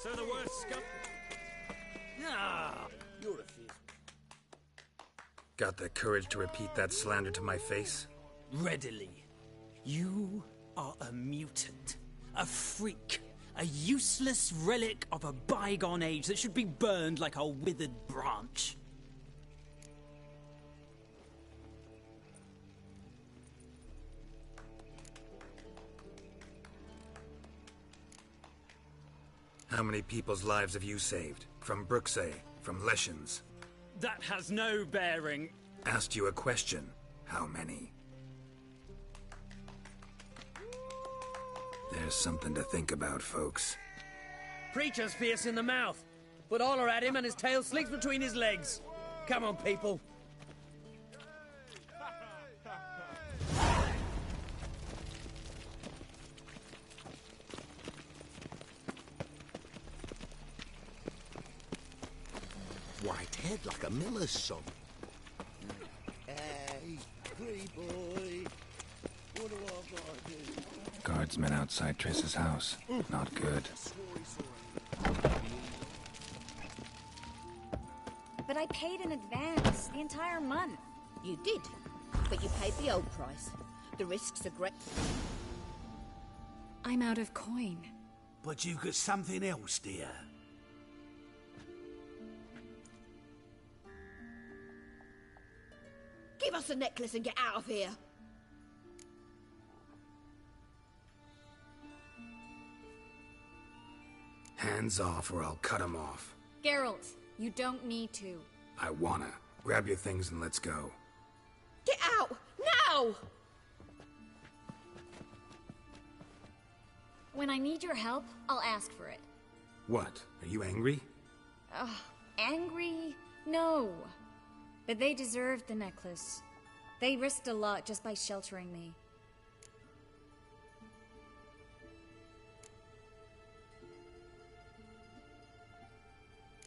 So the worst scum... Ah, you're a fizz. Got the courage to repeat that slander to my face? Readily. You are a mutant. A freak. A useless relic of a bygone age that should be burned like a withered branch. How many people's lives have you saved? From Bruxay, from Leshens? That has no bearing. Asked you a question. How many? There's something to think about, folks. Preacher's fierce in the mouth, but all are at him and his tail slinks between his legs. Come on, people. White head like a miller's son. Hey, pretty boy. What do I gotta do? Guardsmen outside Triss's house. Not good. But I paid in advance, the entire month. You did, but you paid the old price. The risks are great. I'm out of coin. But you got something else, dear. Give us the necklace and get out of here. Hands off or I'll cut 'em off. Geralt, you don't need to. I wanna. Grab your things and let's go. Get out! Now! When I need your help, I'll ask for it. What? Are you angry? Angry? No. But they deserved the necklace. They risked a lot just by sheltering me.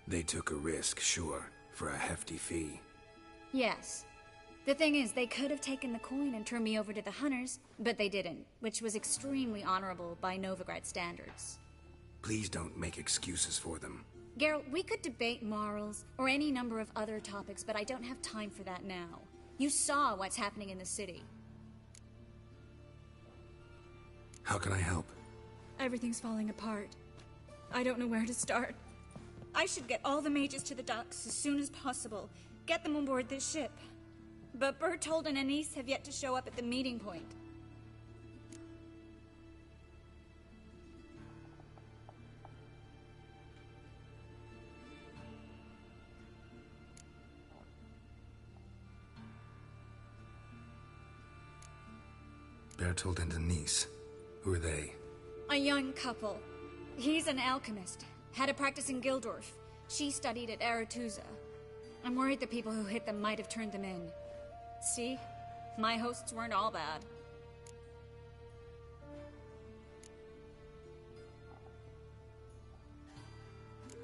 They took a risk, sure, for a hefty fee. Yes. The thing is, they could have taken the coin and turned me over to the hunters, but they didn't, which was extremely honorable by Novigrad standards. Please don't make excuses for them. Geralt, we could debate morals, or any number of other topics, but I don't have time for that now. You saw what's happening in the city. How can I help? Everything's falling apart. I don't know where to start. I should get all the mages to the docks as soon as possible. Get them on board this ship. But Bertold and Anise have yet to show up at the meeting point. Bertold and Anise. Who are they? A young couple. He's an alchemist. Had a practice in Gildorf. She studied at Aretuza. I'm worried the people who hit them might have turned them in. See? My hosts weren't all bad.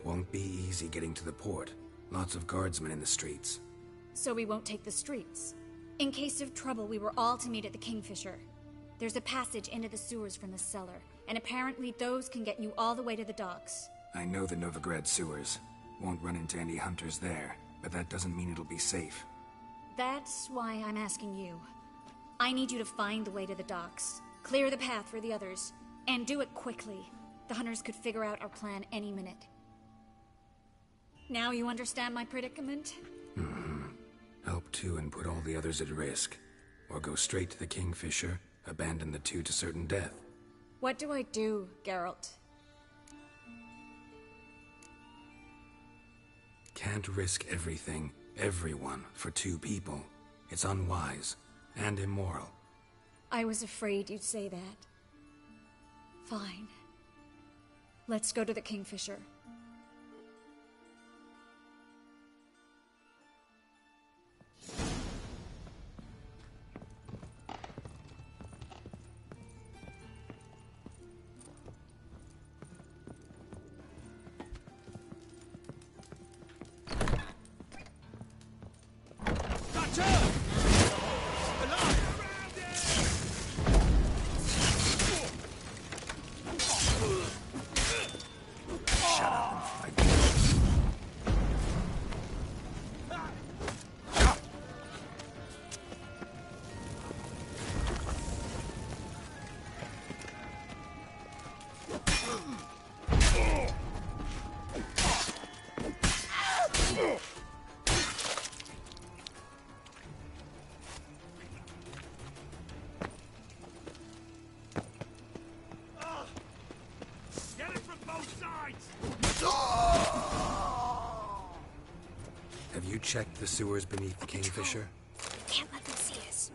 Won't be easy getting to the port. Lots of guardsmen in the streets. So we won't take the streets. In case of trouble, we were all to meet at the Kingfisher. There's a passage into the sewers from the cellar, and apparently those can get you all the way to the docks. I know the Novigrad sewers. Won't run into any hunters there, but that doesn't mean it'll be safe. That's why I'm asking you. I need you to find the way to the docks, clear the path for the others, and do it quickly. The hunters could figure out our plan any minute. Now you understand my predicament? Help two and put all the others at risk. Or go straight to the Kingfisher, abandon the two to certain death. What do I do, Geralt? Can't risk everything, everyone, for two people. It's unwise and immoral. I was afraid you'd say that. Fine. Let's go to the Kingfisher. Shut You checked the sewers beneath the Kingfisher? Can't let them see us.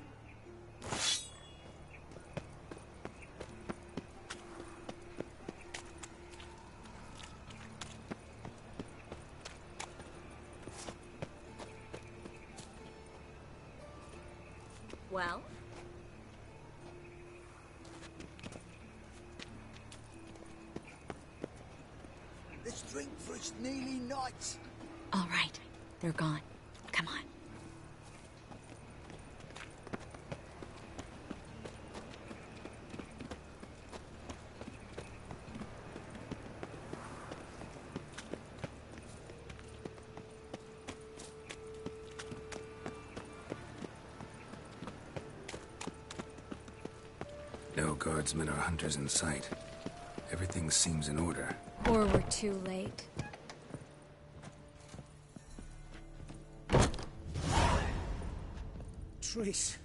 Well? Let's drink for its nearly night. All right. They're gone. Come on. No guardsmen or hunters in sight. Everything seems in order. Or we're too late. Triss.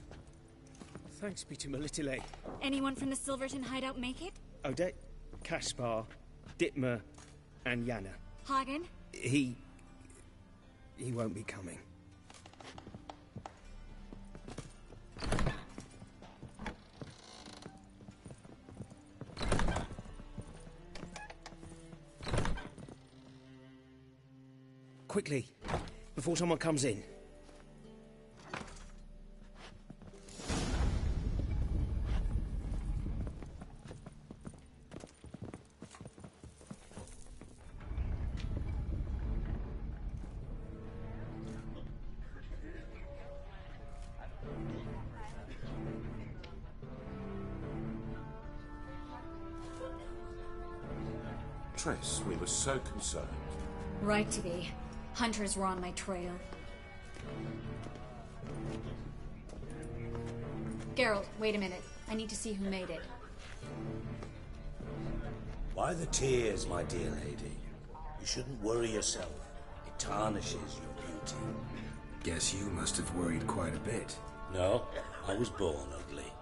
Thanks be to Melitele. Anyone from the Silverton hideout make it? Odette, Caspar, Dittmer, and Yana. Hagen? He won't be coming. Quickly, before someone comes in. Triss, we were so concerned. Right to be. Hunters were on my trail. Geralt, wait a minute. I need to see who made it. Why the tears, my dear lady? You shouldn't worry yourself. It tarnishes your beauty. Guess you must have worried quite a bit. No, I was born ugly.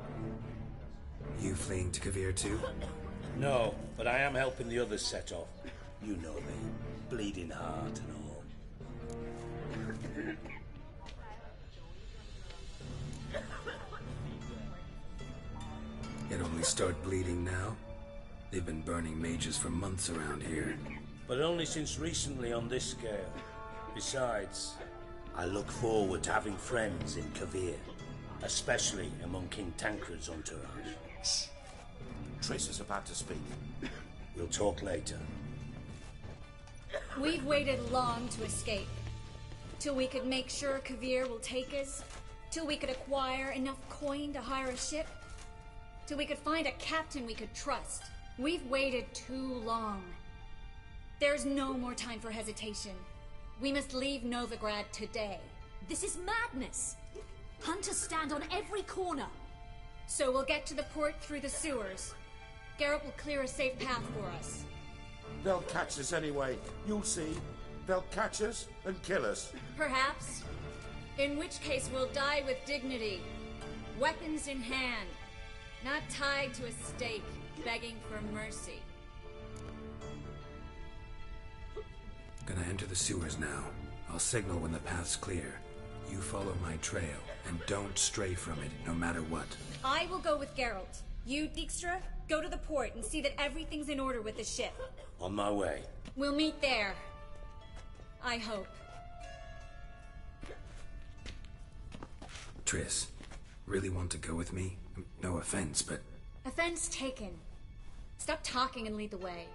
You fleeing to Kavir too? No, but I am helping the others set off. You know me. Bleeding heart and all. It only start bleeding now? They've been burning mages for months around here. But only since recently on this scale. Besides, I look forward to having friends in Kavir, especially among King Tancred's entourage. Shh. Triss is about to speak. We'll talk later. We've waited long to escape. Till we could make sure Kavir will take us. Till we could acquire enough coin to hire a ship. Till we could find a captain we could trust. We've waited too long. There's no more time for hesitation. We must leave Novigrad today. This is madness. Hunters stand on every corner. So we'll get to the port through the sewers. Geralt will clear a safe path for us. They'll catch us anyway. You'll see. They'll catch us and kill us. Perhaps. In which case we'll die with dignity. Weapons in hand. Not tied to a stake, begging for mercy. Gonna enter the sewers now. I'll signal when the path's clear. You follow my trail, and don't stray from it, no matter what. I will go with Geralt. You, Dijkstra, go to the port and see that everything's in order with the ship. On my way. We'll meet there. I hope. Triss, really want to go with me? No offense, but... Offense taken. Stop talking and lead the way.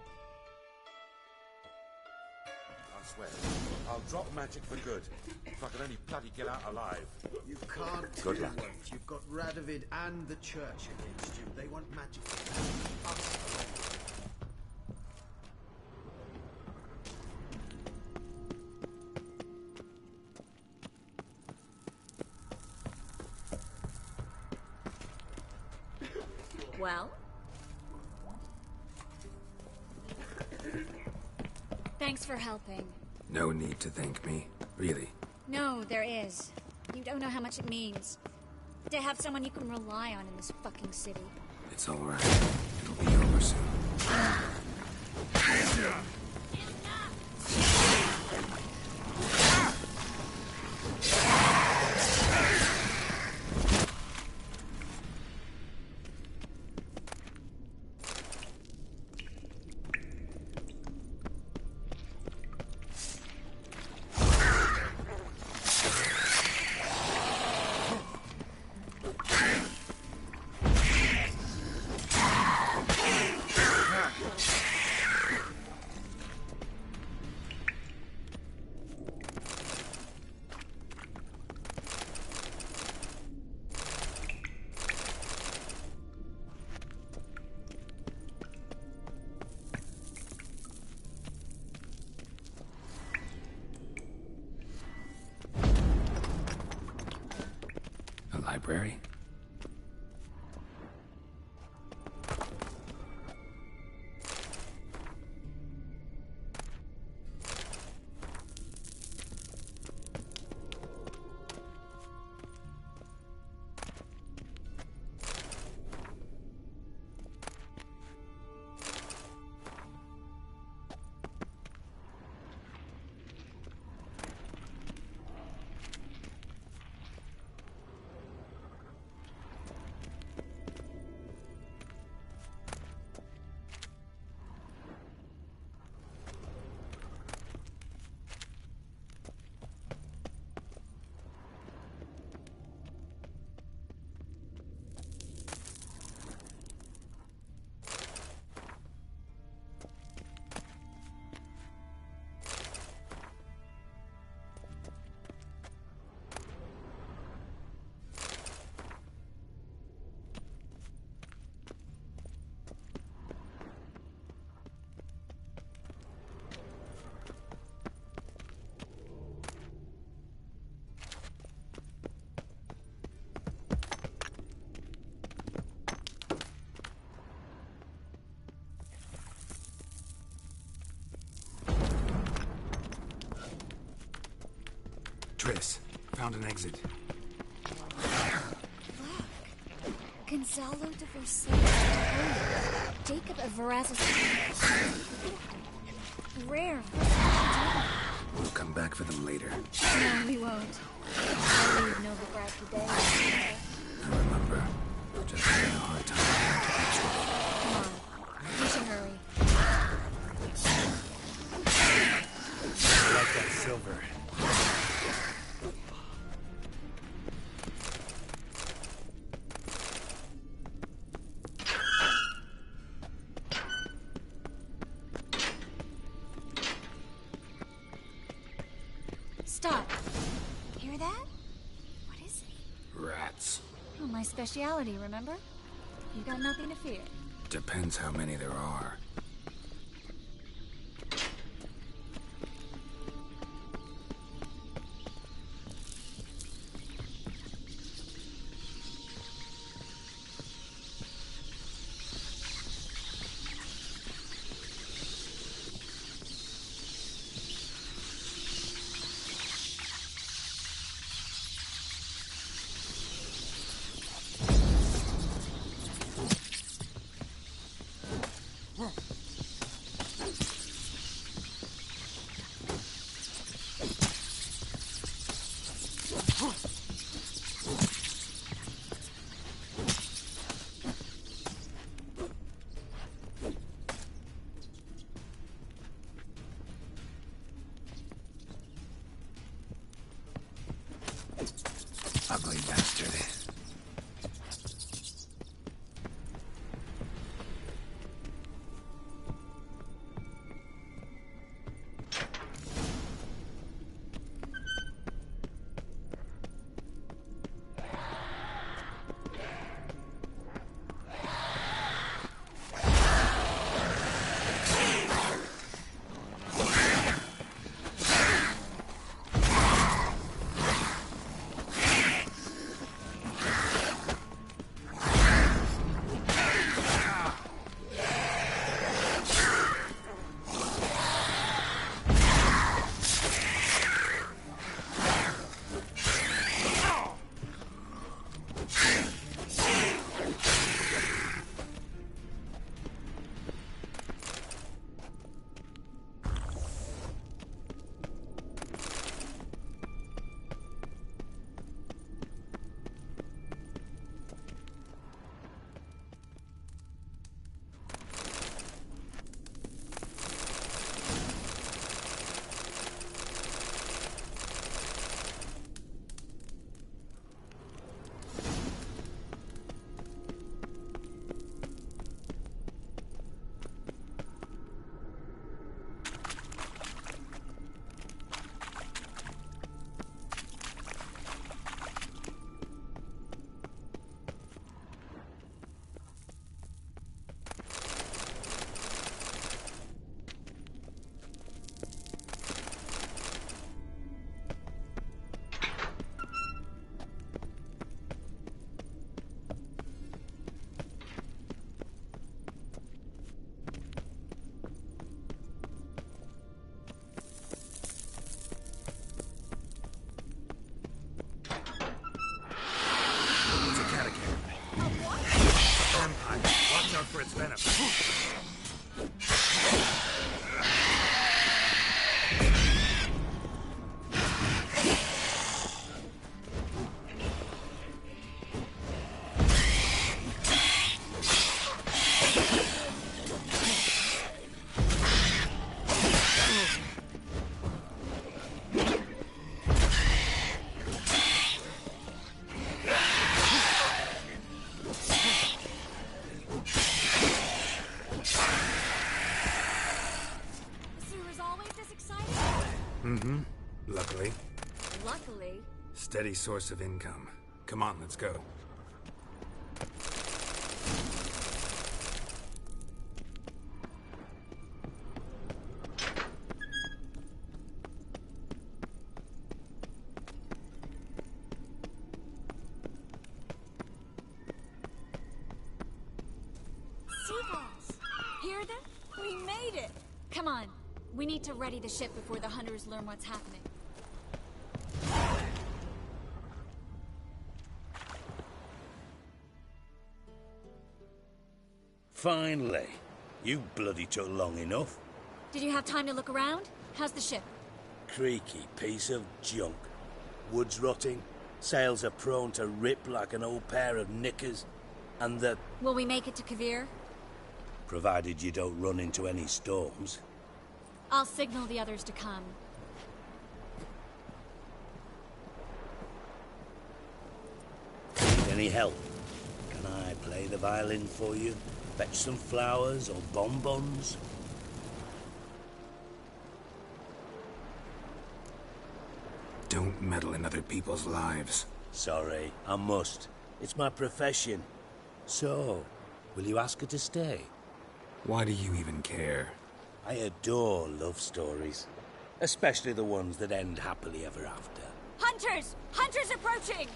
I swear, I'll drop magic for good. If I can only bloody get out alive. You can't Good do luck. it. You've got Radovid and the church against you. They want magic. Us. Well? Thanks for helping. No need to thank me, really. No, there is. You don't know how much it means. To have someone you can rely on in this fucking city. It's all right. It'll be over soon. library? Triss, found an exit. Gonzalo de Versailles. Jacob of Verrazos. Rare. We'll come back for them later. No, we won't. I'll leave Novigrad today. I remember. Just having a hard time trying to catch up. Come on. We should hurry. I like that silver. Stop. Hear that? What is it? Rats. Oh, my speciality, remember? You got nothing to fear. Depends how many there are. Ugly bastard. Mm-hmm. Luckily. Luckily. Steady source of income. Come on, let's go. Seagulls! Hear them? We made it! Come on. We need to ready the ship before the hunters learn what's happening. Finally. You bloody took long enough. Did you have time to look around? How's the ship? Creaky piece of junk. Wood's rotting, sails are prone to rip like an old pair of knickers, and the... Will we make it to Kavir? Provided you don't run into any storms. I'll signal the others to come. Need any help? Can I play the violin for you? Fetch some flowers or bonbons? Don't meddle in other people's lives. Sorry, I must. It's my profession. So, will you ask her to stay? Why do you even care? I adore love stories. Especially the ones that end happily ever after. Hunters! Hunters approaching!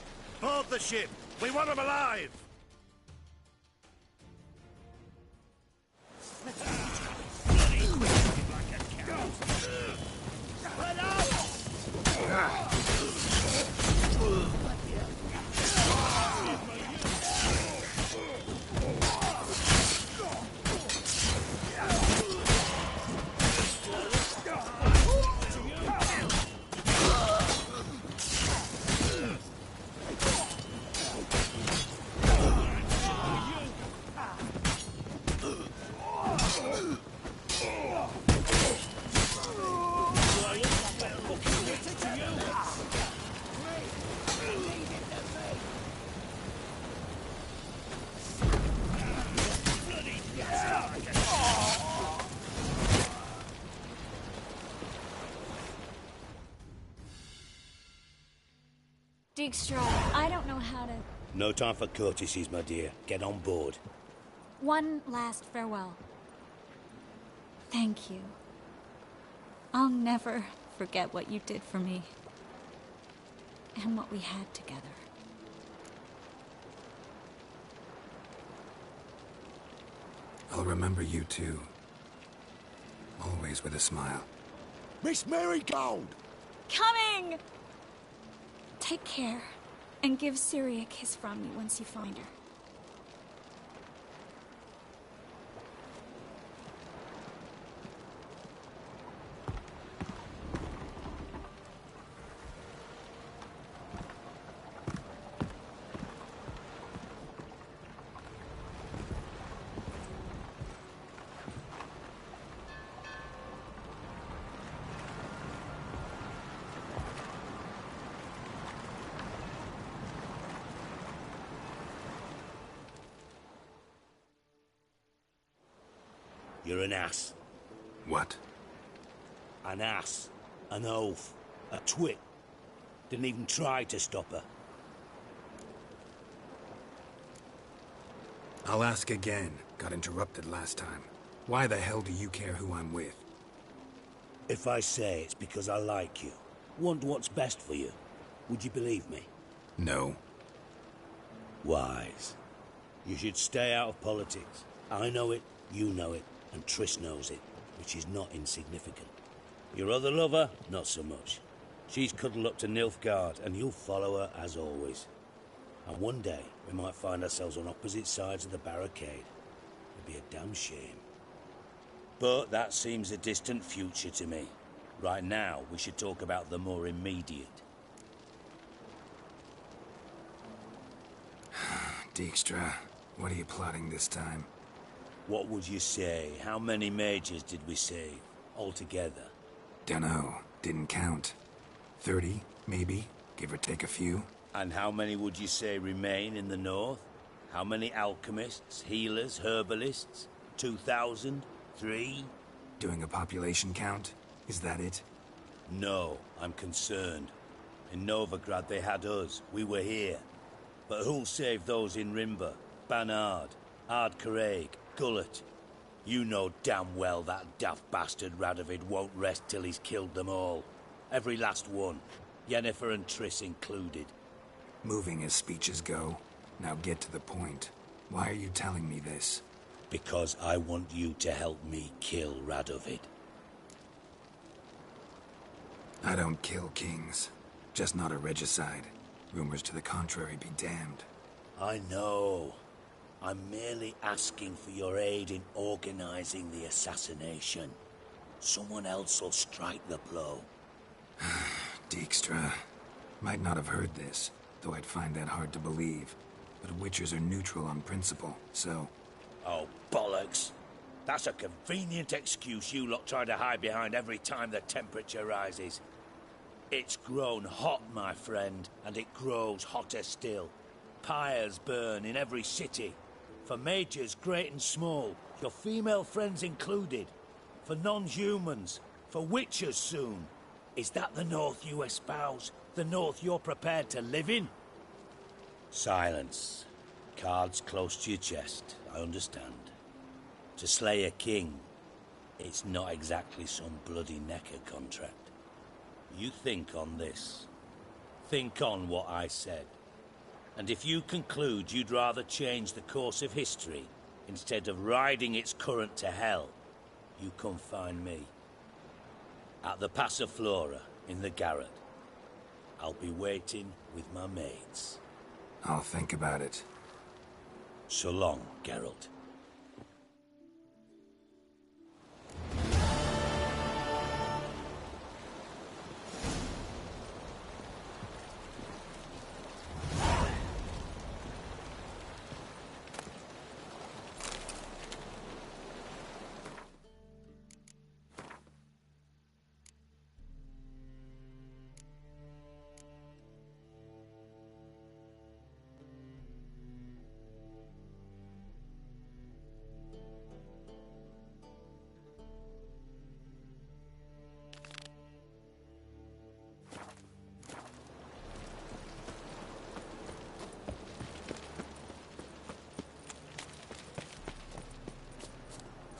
Board the ship! We want them alive! Dijkstra, I don't know how to... No time for courtesies, my dear. Get on board. One last farewell. Thank you. I'll never forget what you did for me. And what we had together. I'll remember you too. Always with a smile. Miss Marigold! Coming! Take care, and give Ciri a kiss from me once you find her. You're an ass. What? An ass. An oaf. A twit. Didn't even try to stop her. I'll ask again. Got interrupted last time. Why the hell do you care who I'm with? If I say it's because I like you, want what's best for you, would you believe me? No. Wise. You should stay out of politics. I know it, you know it, and Triss knows it, which is not insignificant. Your other lover, not so much. She's cuddled up to Nilfgaard, and you'll follow her as always. And one day, we might find ourselves on opposite sides of the barricade. It'd be a damn shame. But that seems a distant future to me. Right now, we should talk about the more immediate. Dijkstra, what are you plotting this time? What would you say? How many mages did we save, altogether? Dunno. Didn't count. 30, maybe, give or take a few. And how many would you say remain in the north? How many alchemists, healers, herbalists? 2,000? 3? Doing a population count? Is that it? No, I'm concerned. In Novigrad they had us. We were here. But who'll save those in Rimba? Banard, Ardcaraig, Gullet. You know damn well that daft bastard Radovid won't rest till he's killed them all. Every last one. Yennefer and Triss included. Moving as speeches go. Now get to the point. Why are you telling me this? Because I want you to help me kill Radovid. I don't kill kings. Just not a regicide. Rumors to the contrary be damned. I know. I'm merely asking for your aid in organizing the assassination. Someone else will strike the blow. Dijkstra. Might not have heard this, though I'd find that hard to believe. But Witchers are neutral on principle, so... Oh, bollocks. That's a convenient excuse you lot try to hide behind every time the temperature rises. It's grown hot, my friend, and it grows hotter still. Pyres burn in every city. For mages great and small, your female friends included. For non-humans, for witchers soon. Is that the North you espouse? The North you're prepared to live in? Silence. Cards close to your chest, I understand. To slay a king, it's not exactly some bloody necker contract. You think on this. Think on what I said. And if you conclude you'd rather change the course of history instead of riding its current to hell, you come find me. At the Passiflora, in the garret. I'll be waiting with my mates. I'll think about it. So long, Geralt.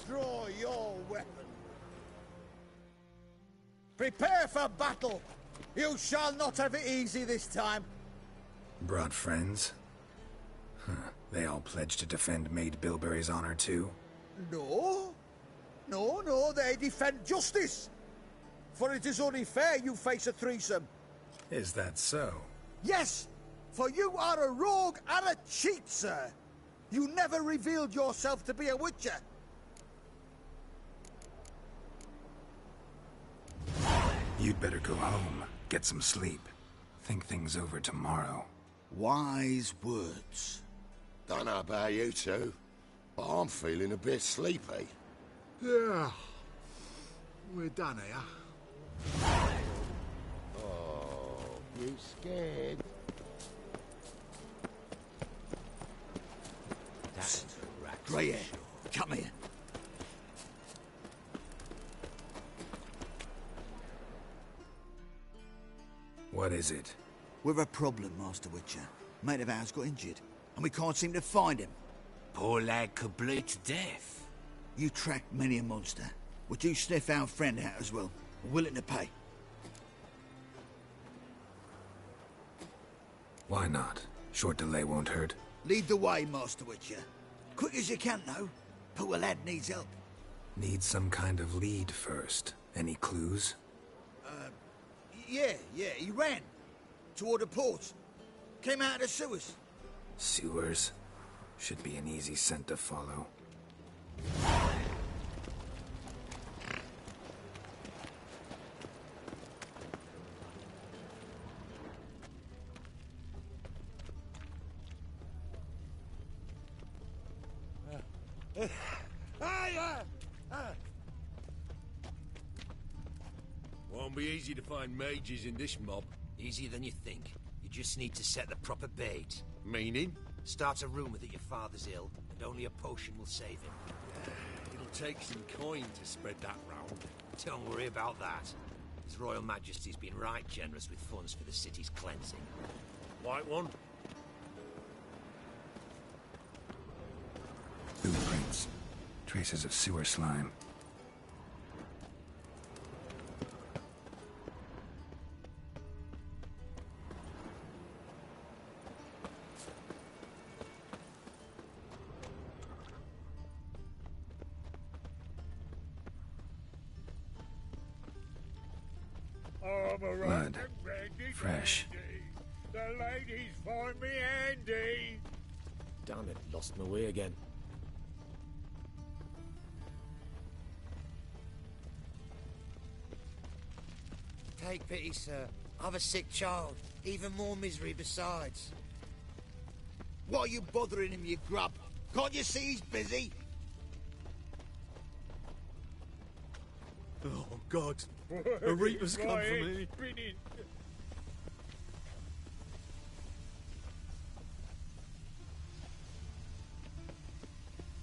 Draw your weapon. Prepare for battle. You shall not have it easy this time. Brought friends? Huh. They all pledged to defend Maid Bilberry's honor too? No. No, they defend justice. For it is only fair you face a threesome. Is that so? Yes, for you are a rogue and a cheat, sir. You never revealed yourself to be a witcher. You'd better go home, get some sleep. Think things over tomorrow. Wise words. Don't know about you two, but I'm feeling a bit sleepy. Yeah. We're done here. Oh, you scared? That's right. Grey, come here. What is it? We've a problem, Master Witcher. Mate of ours got injured, and we can't seem to find him. Poor lad could bleed to death. You tracked many a monster. Would you sniff our friend out as well? We're willing to pay. Why not? Short delay won't hurt. Lead the way, Master Witcher. Quick as you can, though. Poor lad needs help. Need some kind of lead first. Any clues? Yeah, he ran. Toward the port. Came out of the sewers. Sewers? Should be an easy scent to follow. Won't be easy to find mages in this mob. Easier than you think. You just need to set the proper bait. Meaning? Start a rumour that your father's ill, and only a potion will save him. It'll take some coin to spread that round. Don't worry about that. His Royal Majesty's been right generous with funds for the city's cleansing. White one? Blueprints. Traces of sewer slime. Blood. Fresh. The ladies find me handy. Damn it, lost my way again. Take pity, sir. I've a sick child. Even more misery besides. Why are you bothering him, you grub? Can't you see he's busy? Oh, God. A Reaper's come for me.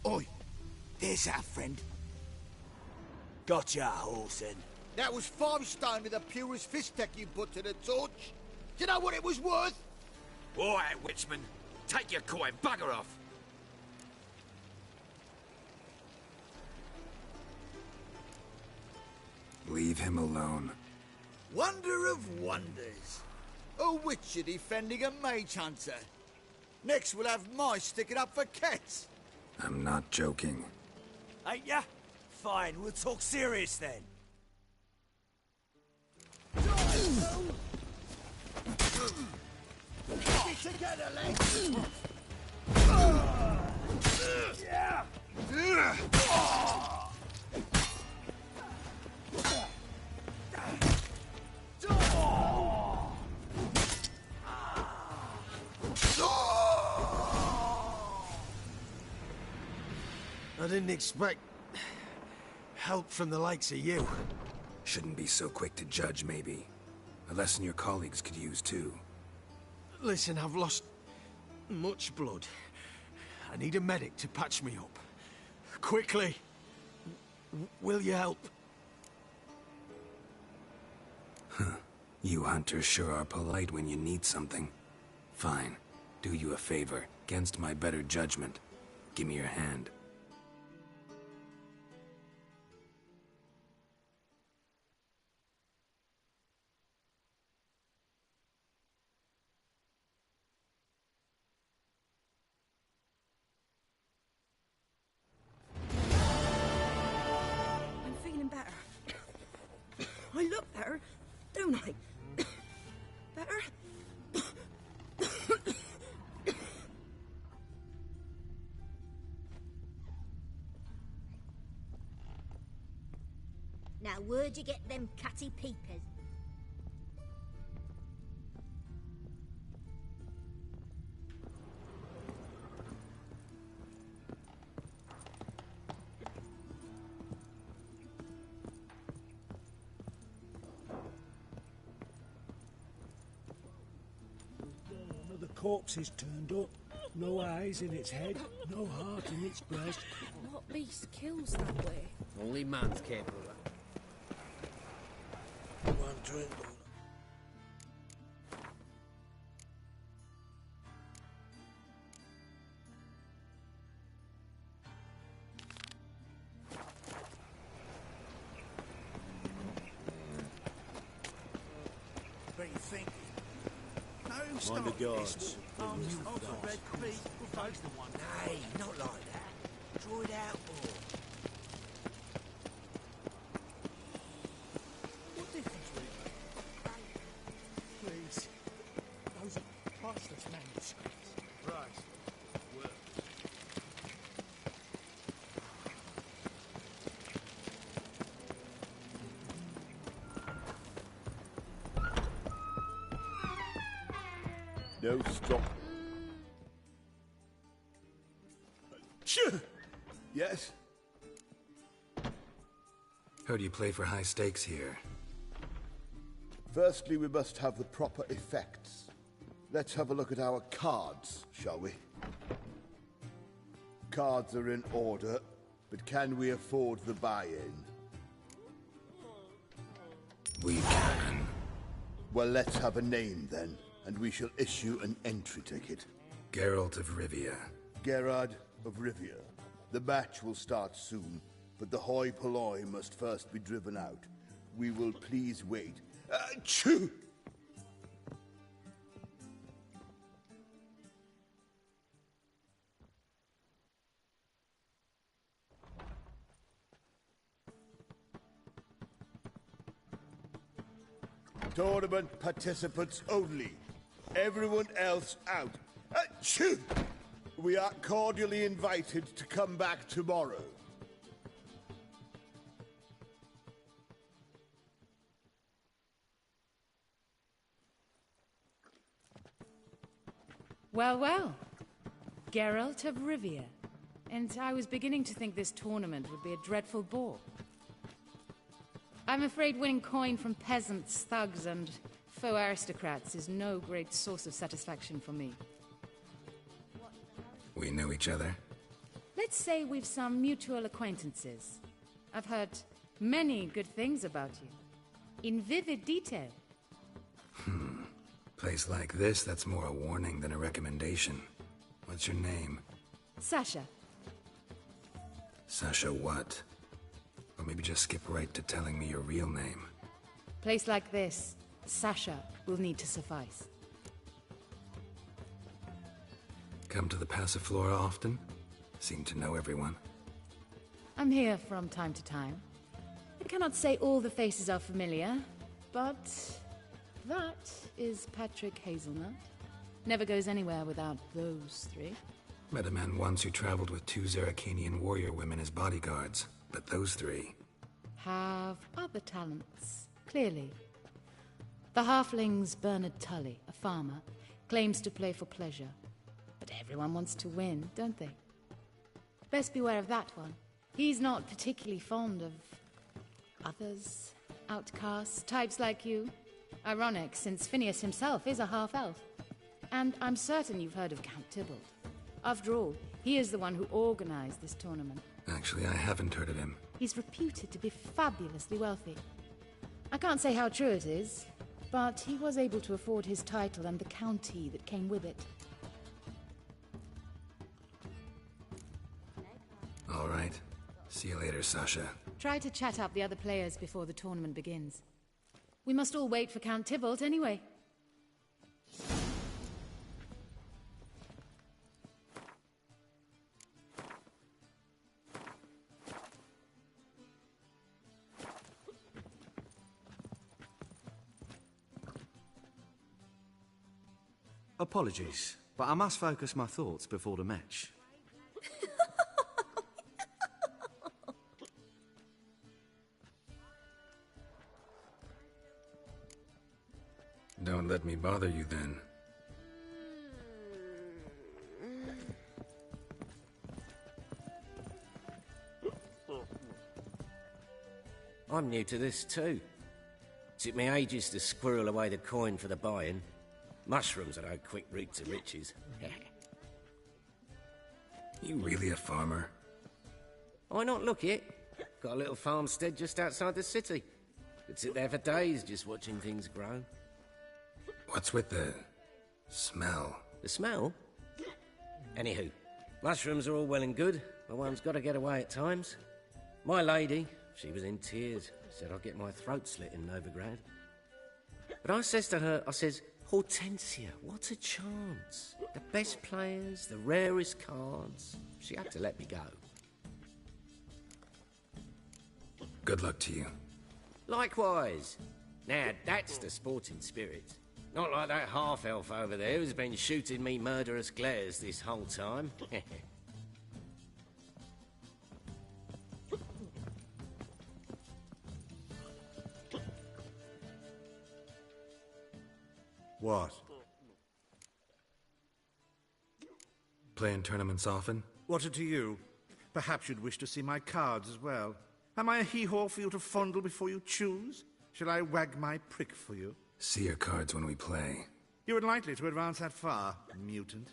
Oi, there's our friend. Gotcha, Horsen. That was 5 stone with the purest fist tech you put to the torch. Do you know what it was worth? All right, Witchman. Take your coin, bugger off. Leave him alone. Wonder of wonders. A witcher defending a mage hunter. Next we'll have mice sticking up for cats. I'm not joking. Ain't ya? Fine, we'll talk serious then. Get it together, lads! I didn't expect help from the likes of you. Shouldn't be so quick to judge, maybe. A lesson your colleagues could use, too. Listen, I've lost much blood. I need a medic to patch me up. Quickly. Will you help? You hunters sure are polite when you need something. Fine. Do you a favor, against my better judgment. Give me your hand. I'm feeling better. I look better, don't I? Better? Now, where'd you get them catty peepers? The corpse is turned up. No eyes in its head, no heart in its breast. What beast kills that way? Only man's capable of that. One drink. What are you thinking? No, Mind the guards. Nay, not like that. Draw it out more. What difference will it make? Please. Those are priceless manuscripts. Right. Well. No stop. Yes? Heard you play for high stakes here. Firstly, we must have the proper effects. Let's have a look at our cards, shall we? Cards are in order, but can we afford the buy-in? We can. Well, let's have a name then, and we shall issue an entry ticket. Geralt of Rivia. Gerard of Rivia. The match will start soon, but the hoi polloi must first be driven out. We will please wait. Achoo! Tournament participants only. Everyone else out. Achoo! We are cordially invited to come back tomorrow. Well, well. Geralt of Rivia. And I was beginning to think this tournament would be a dreadful bore. I'm afraid winning coin from peasants, thugs, and faux aristocrats is no great source of satisfaction for me. We know each other? Let's say we've some mutual acquaintances. I've heard many good things about you. In vivid detail. Place like this, that's more a warning than a recommendation. What's your name? Sasha. Sasha what? Or maybe just skip right to telling me your real name. Place like this, Sasha will need to suffice. Come to the Passiflora often? Seem to know everyone. I'm here from time to time. I cannot say all the faces are familiar, but that is Patrick Hazelnut. Never goes anywhere without those three. Met a man once who traveled with 2 Zeracanian warrior women as bodyguards, but those 3... have other talents, clearly. The halfling's Bernard Tully, a farmer, claims to play for pleasure. But everyone wants to win, don't they? Best beware of that one. He's not particularly fond of others, outcasts, types like you. Ironic, since Phineas himself is a half-elf. And I'm certain you've heard of Count Tybalt. After all, he is the one who organized this tournament. Actually, I haven't heard of him. He's reputed to be fabulously wealthy. I can't say how true it is, but he was able to afford his title and the county that came with it. All right. See you later, Sasha. Try to chat up the other players before the tournament begins. We must all wait for Count Tybalt anyway. Apologies, but I must focus my thoughts before the match. Don't let me bother you then. I'm new to this too. Took me ages to squirrel away the coin for the buy-in. Mushrooms are no quick route to riches. You really a farmer? Why not look it? Got a little farmstead just outside the city. Could sit there for days just watching things grow. What's with the smell? The smell? Anywho, mushrooms are all well and good, but one's got to get away at times. My lady, she was in tears, said I'd get my throat slit in Novigrad. But I says to her, I says, Hortensia, what a chance. The best players, the rarest cards. She had to let me go. Good luck to you. Likewise. Now, that's the sporting spirit. Not like that half-elf over there who's been shooting me murderous glares this whole time. What? Playing tournaments often? What to you? Perhaps you'd wish to see my cards as well. Am I a hee-haw for you to fondle before you choose? Shall I wag my prick for you? See your cards when we play. You would likely to advance that far, mutant.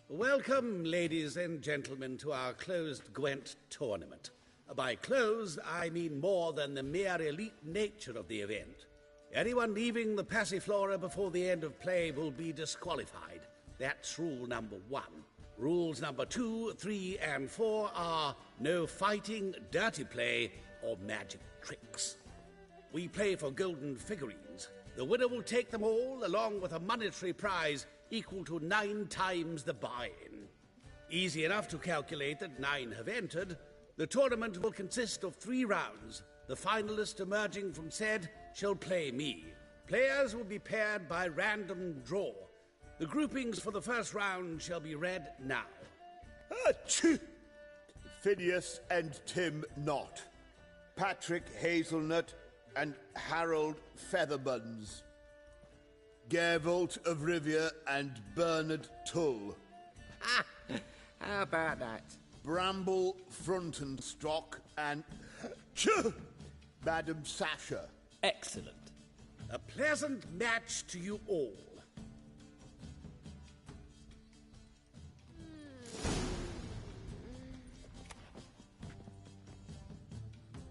Welcome, ladies and gentlemen, to our closed Gwent tournament. By closed, I mean more than the mere elite nature of the event. Anyone leaving the Passiflora before the end of play will be disqualified. That's rule number 1. Rules number 2, 3, and 4 are no fighting, dirty play, or magic tricks. We play for golden figurines. The winner will take them all, along with a monetary prize equal to 9 times the buy-in. Easy enough to calculate that 9 have entered. The tournament will consist of 3 rounds. The finalist emerging from said shall play me. Players will be paired by random draw. The groupings for the first round shall be read now. Achoo! Phineas and Tim Knott. Patrick Hazelnut and Harold Featherbuns. Gervolt of Rivia and Bernard Tull. How about that? Bramble Frontenstock and Madam Sasha. Excellent. A pleasant match to you all.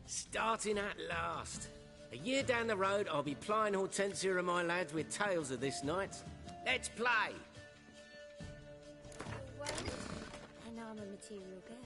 Starting at last. A year down the road, I'll be plying Hortensia and my lads with tales of this night. Let's play! Well, and I'm a material girl.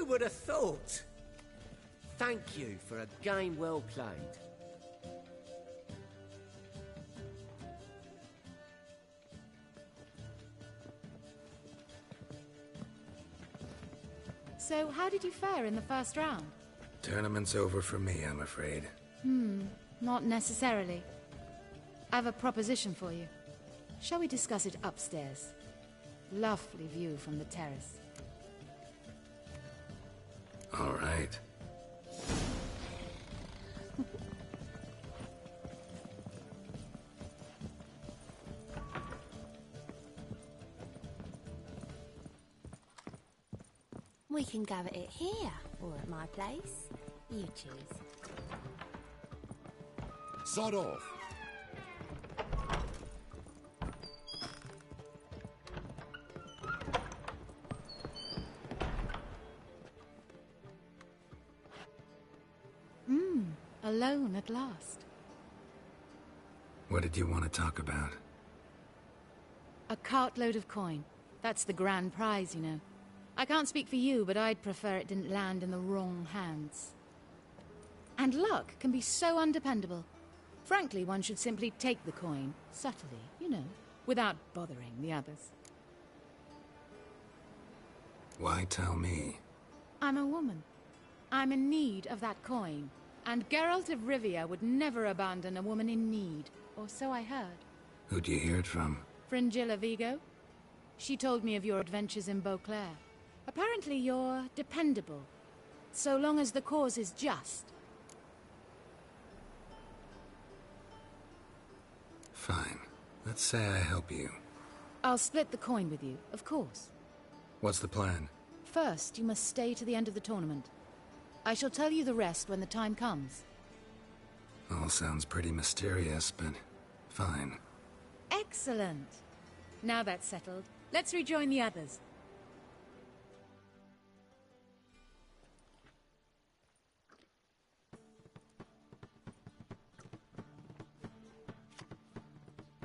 Who would have thought? Thank you for a game well played. So, how did you fare in the first round? Tournament's over for me, I'm afraid. Not necessarily. I have a proposition for you. Shall we discuss it upstairs? Lovely view from the terrace. All right. We can go at it here, or at my place. You choose. Sod off. Alone at last. What did you want to talk about? A cartload of coin. That's the grand prize, you know. I can't speak for you, but I'd prefer it didn't land in the wrong hands. And luck can be so undependable. Frankly, one should simply take the coin, subtly, you know, without bothering the others. Why tell me? I'm a woman. I'm in need of that coin. And Geralt of Rivia would never abandon a woman in need, or so I heard. Who'd you hear it from? Fringilla Vigo. She told me of your adventures in Beauclair. Apparently you're dependable, so long as the cause is just. Fine. Let's say I help you. I'll split the coin with you, of course. What's the plan? First, you must stay to the end of the tournament. I shall tell you the rest when the time comes. All sounds pretty mysterious, but fine. Excellent. Now that's settled, let's rejoin the others.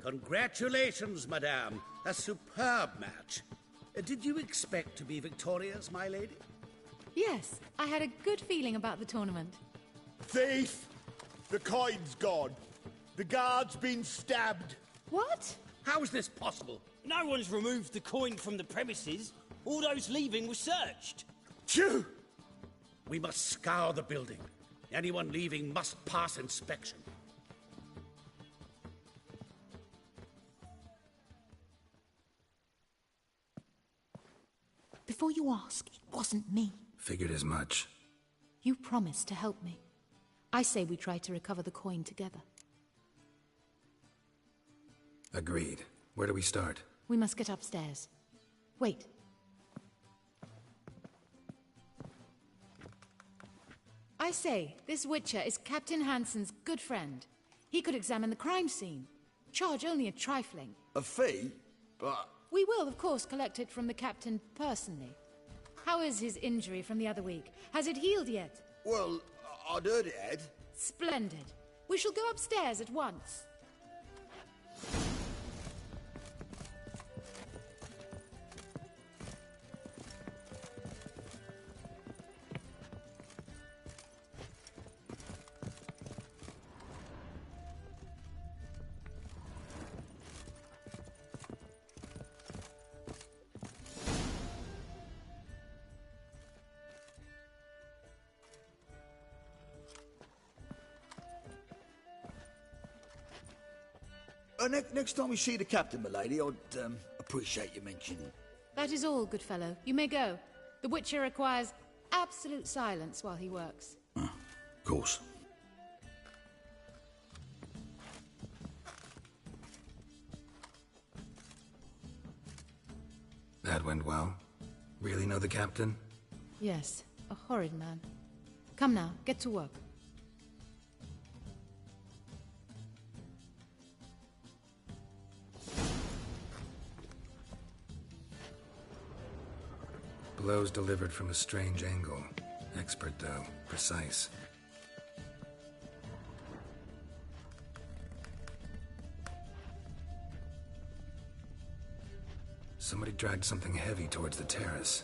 Congratulations, madame. A superb match. Did you expect to be victorious, my lady? Yes, I had a good feeling about the tournament. Thief! The coin's gone. The guard's been stabbed. What? How is this possible? No one's removed the coin from the premises. All those leaving were searched. Phew! We must scour the building. Anyone leaving must pass inspection. Before you ask, it wasn't me. Figured as much. You promised to help me. I say we try to recover the coin together. Agreed. Where do we start? We must get upstairs. Wait. I say, this Witcher is Captain Hansen's good friend. He could examine the crime scene. Charge only a trifling. A fee? But... We will, of course, collect it from the captain personally. How is his injury from the other week? Has it healed yet? Well, I'd heard it had. Splendid. We shall go upstairs at once. Next time we see the captain, milady, I'd appreciate you mentioning. That is all, good fellow. You may go. The Witcher requires absolute silence while he works. Of course. That went well. Really know the captain? Yes, a horrid man. Come now, get to work. Blows delivered from a strange angle. Expert, though. Precise. Somebody dragged something heavy towards the terrace.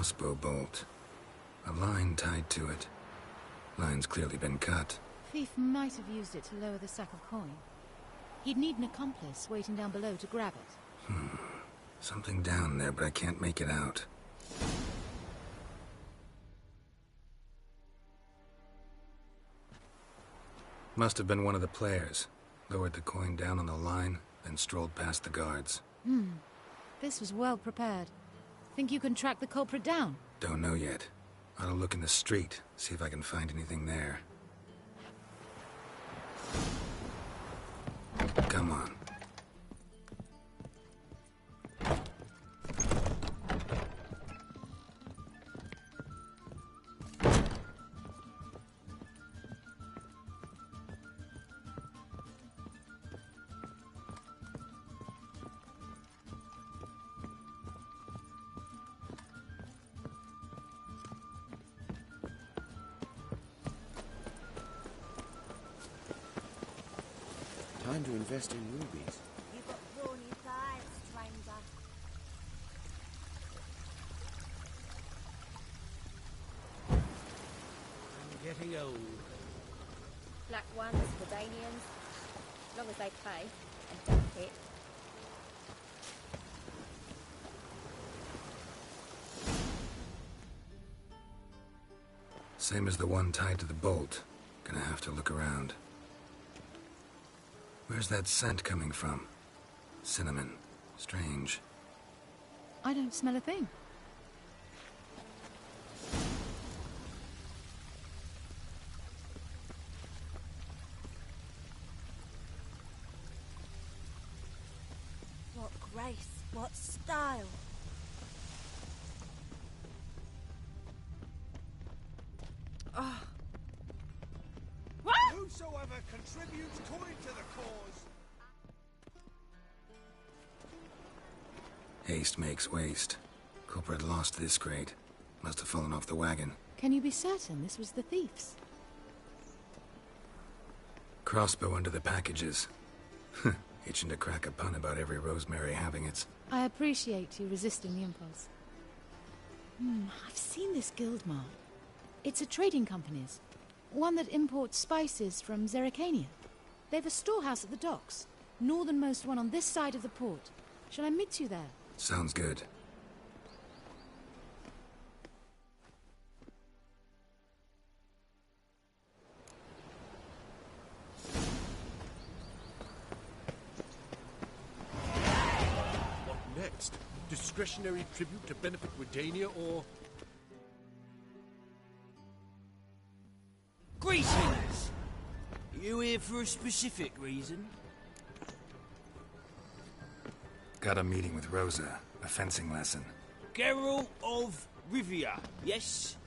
crossbow bolt. A line tied to it. Line's clearly been cut. Thief might have used it to lower the sack of coin. He'd need an accomplice waiting down below to grab it. Something down there, but I can't make it out. Must have been one of the players. Lowered the coin down on the line, then strolled past the guards. This was well prepared. Think you can track the culprit down? Don't know yet. Ought to look in the street, see if I can find anything there. Come on. Time to invest in rubies. You've got brawny thighs, stranger. I'm getting old. Black ones, Jordanians. As long as they pay and don't hit. Same as the one tied to the bolt. Gonna have to look around. Where's that scent coming from? Cinnamon. Strange. I don't smell a thing. What grace, what style. Oh. Whosoever contributes coin to the cause. Haste makes waste. Culprit lost this crate. Must have fallen off the wagon. Can you be certain this was the thief's? Crossbow under the packages. Itching to crack a pun about every Rosemary having its. I appreciate you resisting the impulse. I've seen this guild mark. It's a trading company's. One that imports spices from Zerrikania. They've a storehouse at the docks. Northernmost one on this side of the port. Shall I meet you there? Sounds good. What next? Discretionary tribute to benefit Redania or... Greetings! Are you here for a specific reason? Got a meeting with Rosa. A fencing lesson. Geralt of Rivia, yes?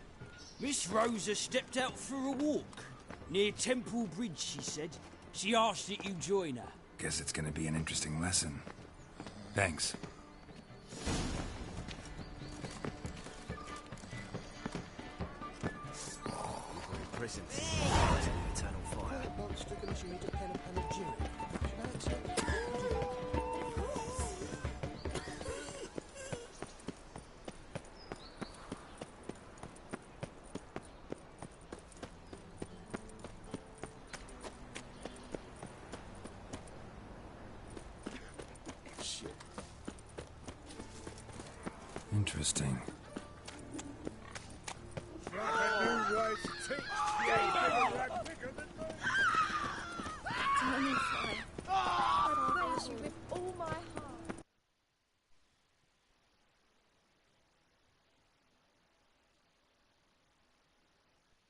Miss Rosa stepped out for a walk. Near Temple Bridge, she said. She asked that you join her. Guess it's gonna be an interesting lesson. Thanks. Presents. Eternal fire. Monster commission me to pen a panegyric. Should I accept? Interesting. Tell me,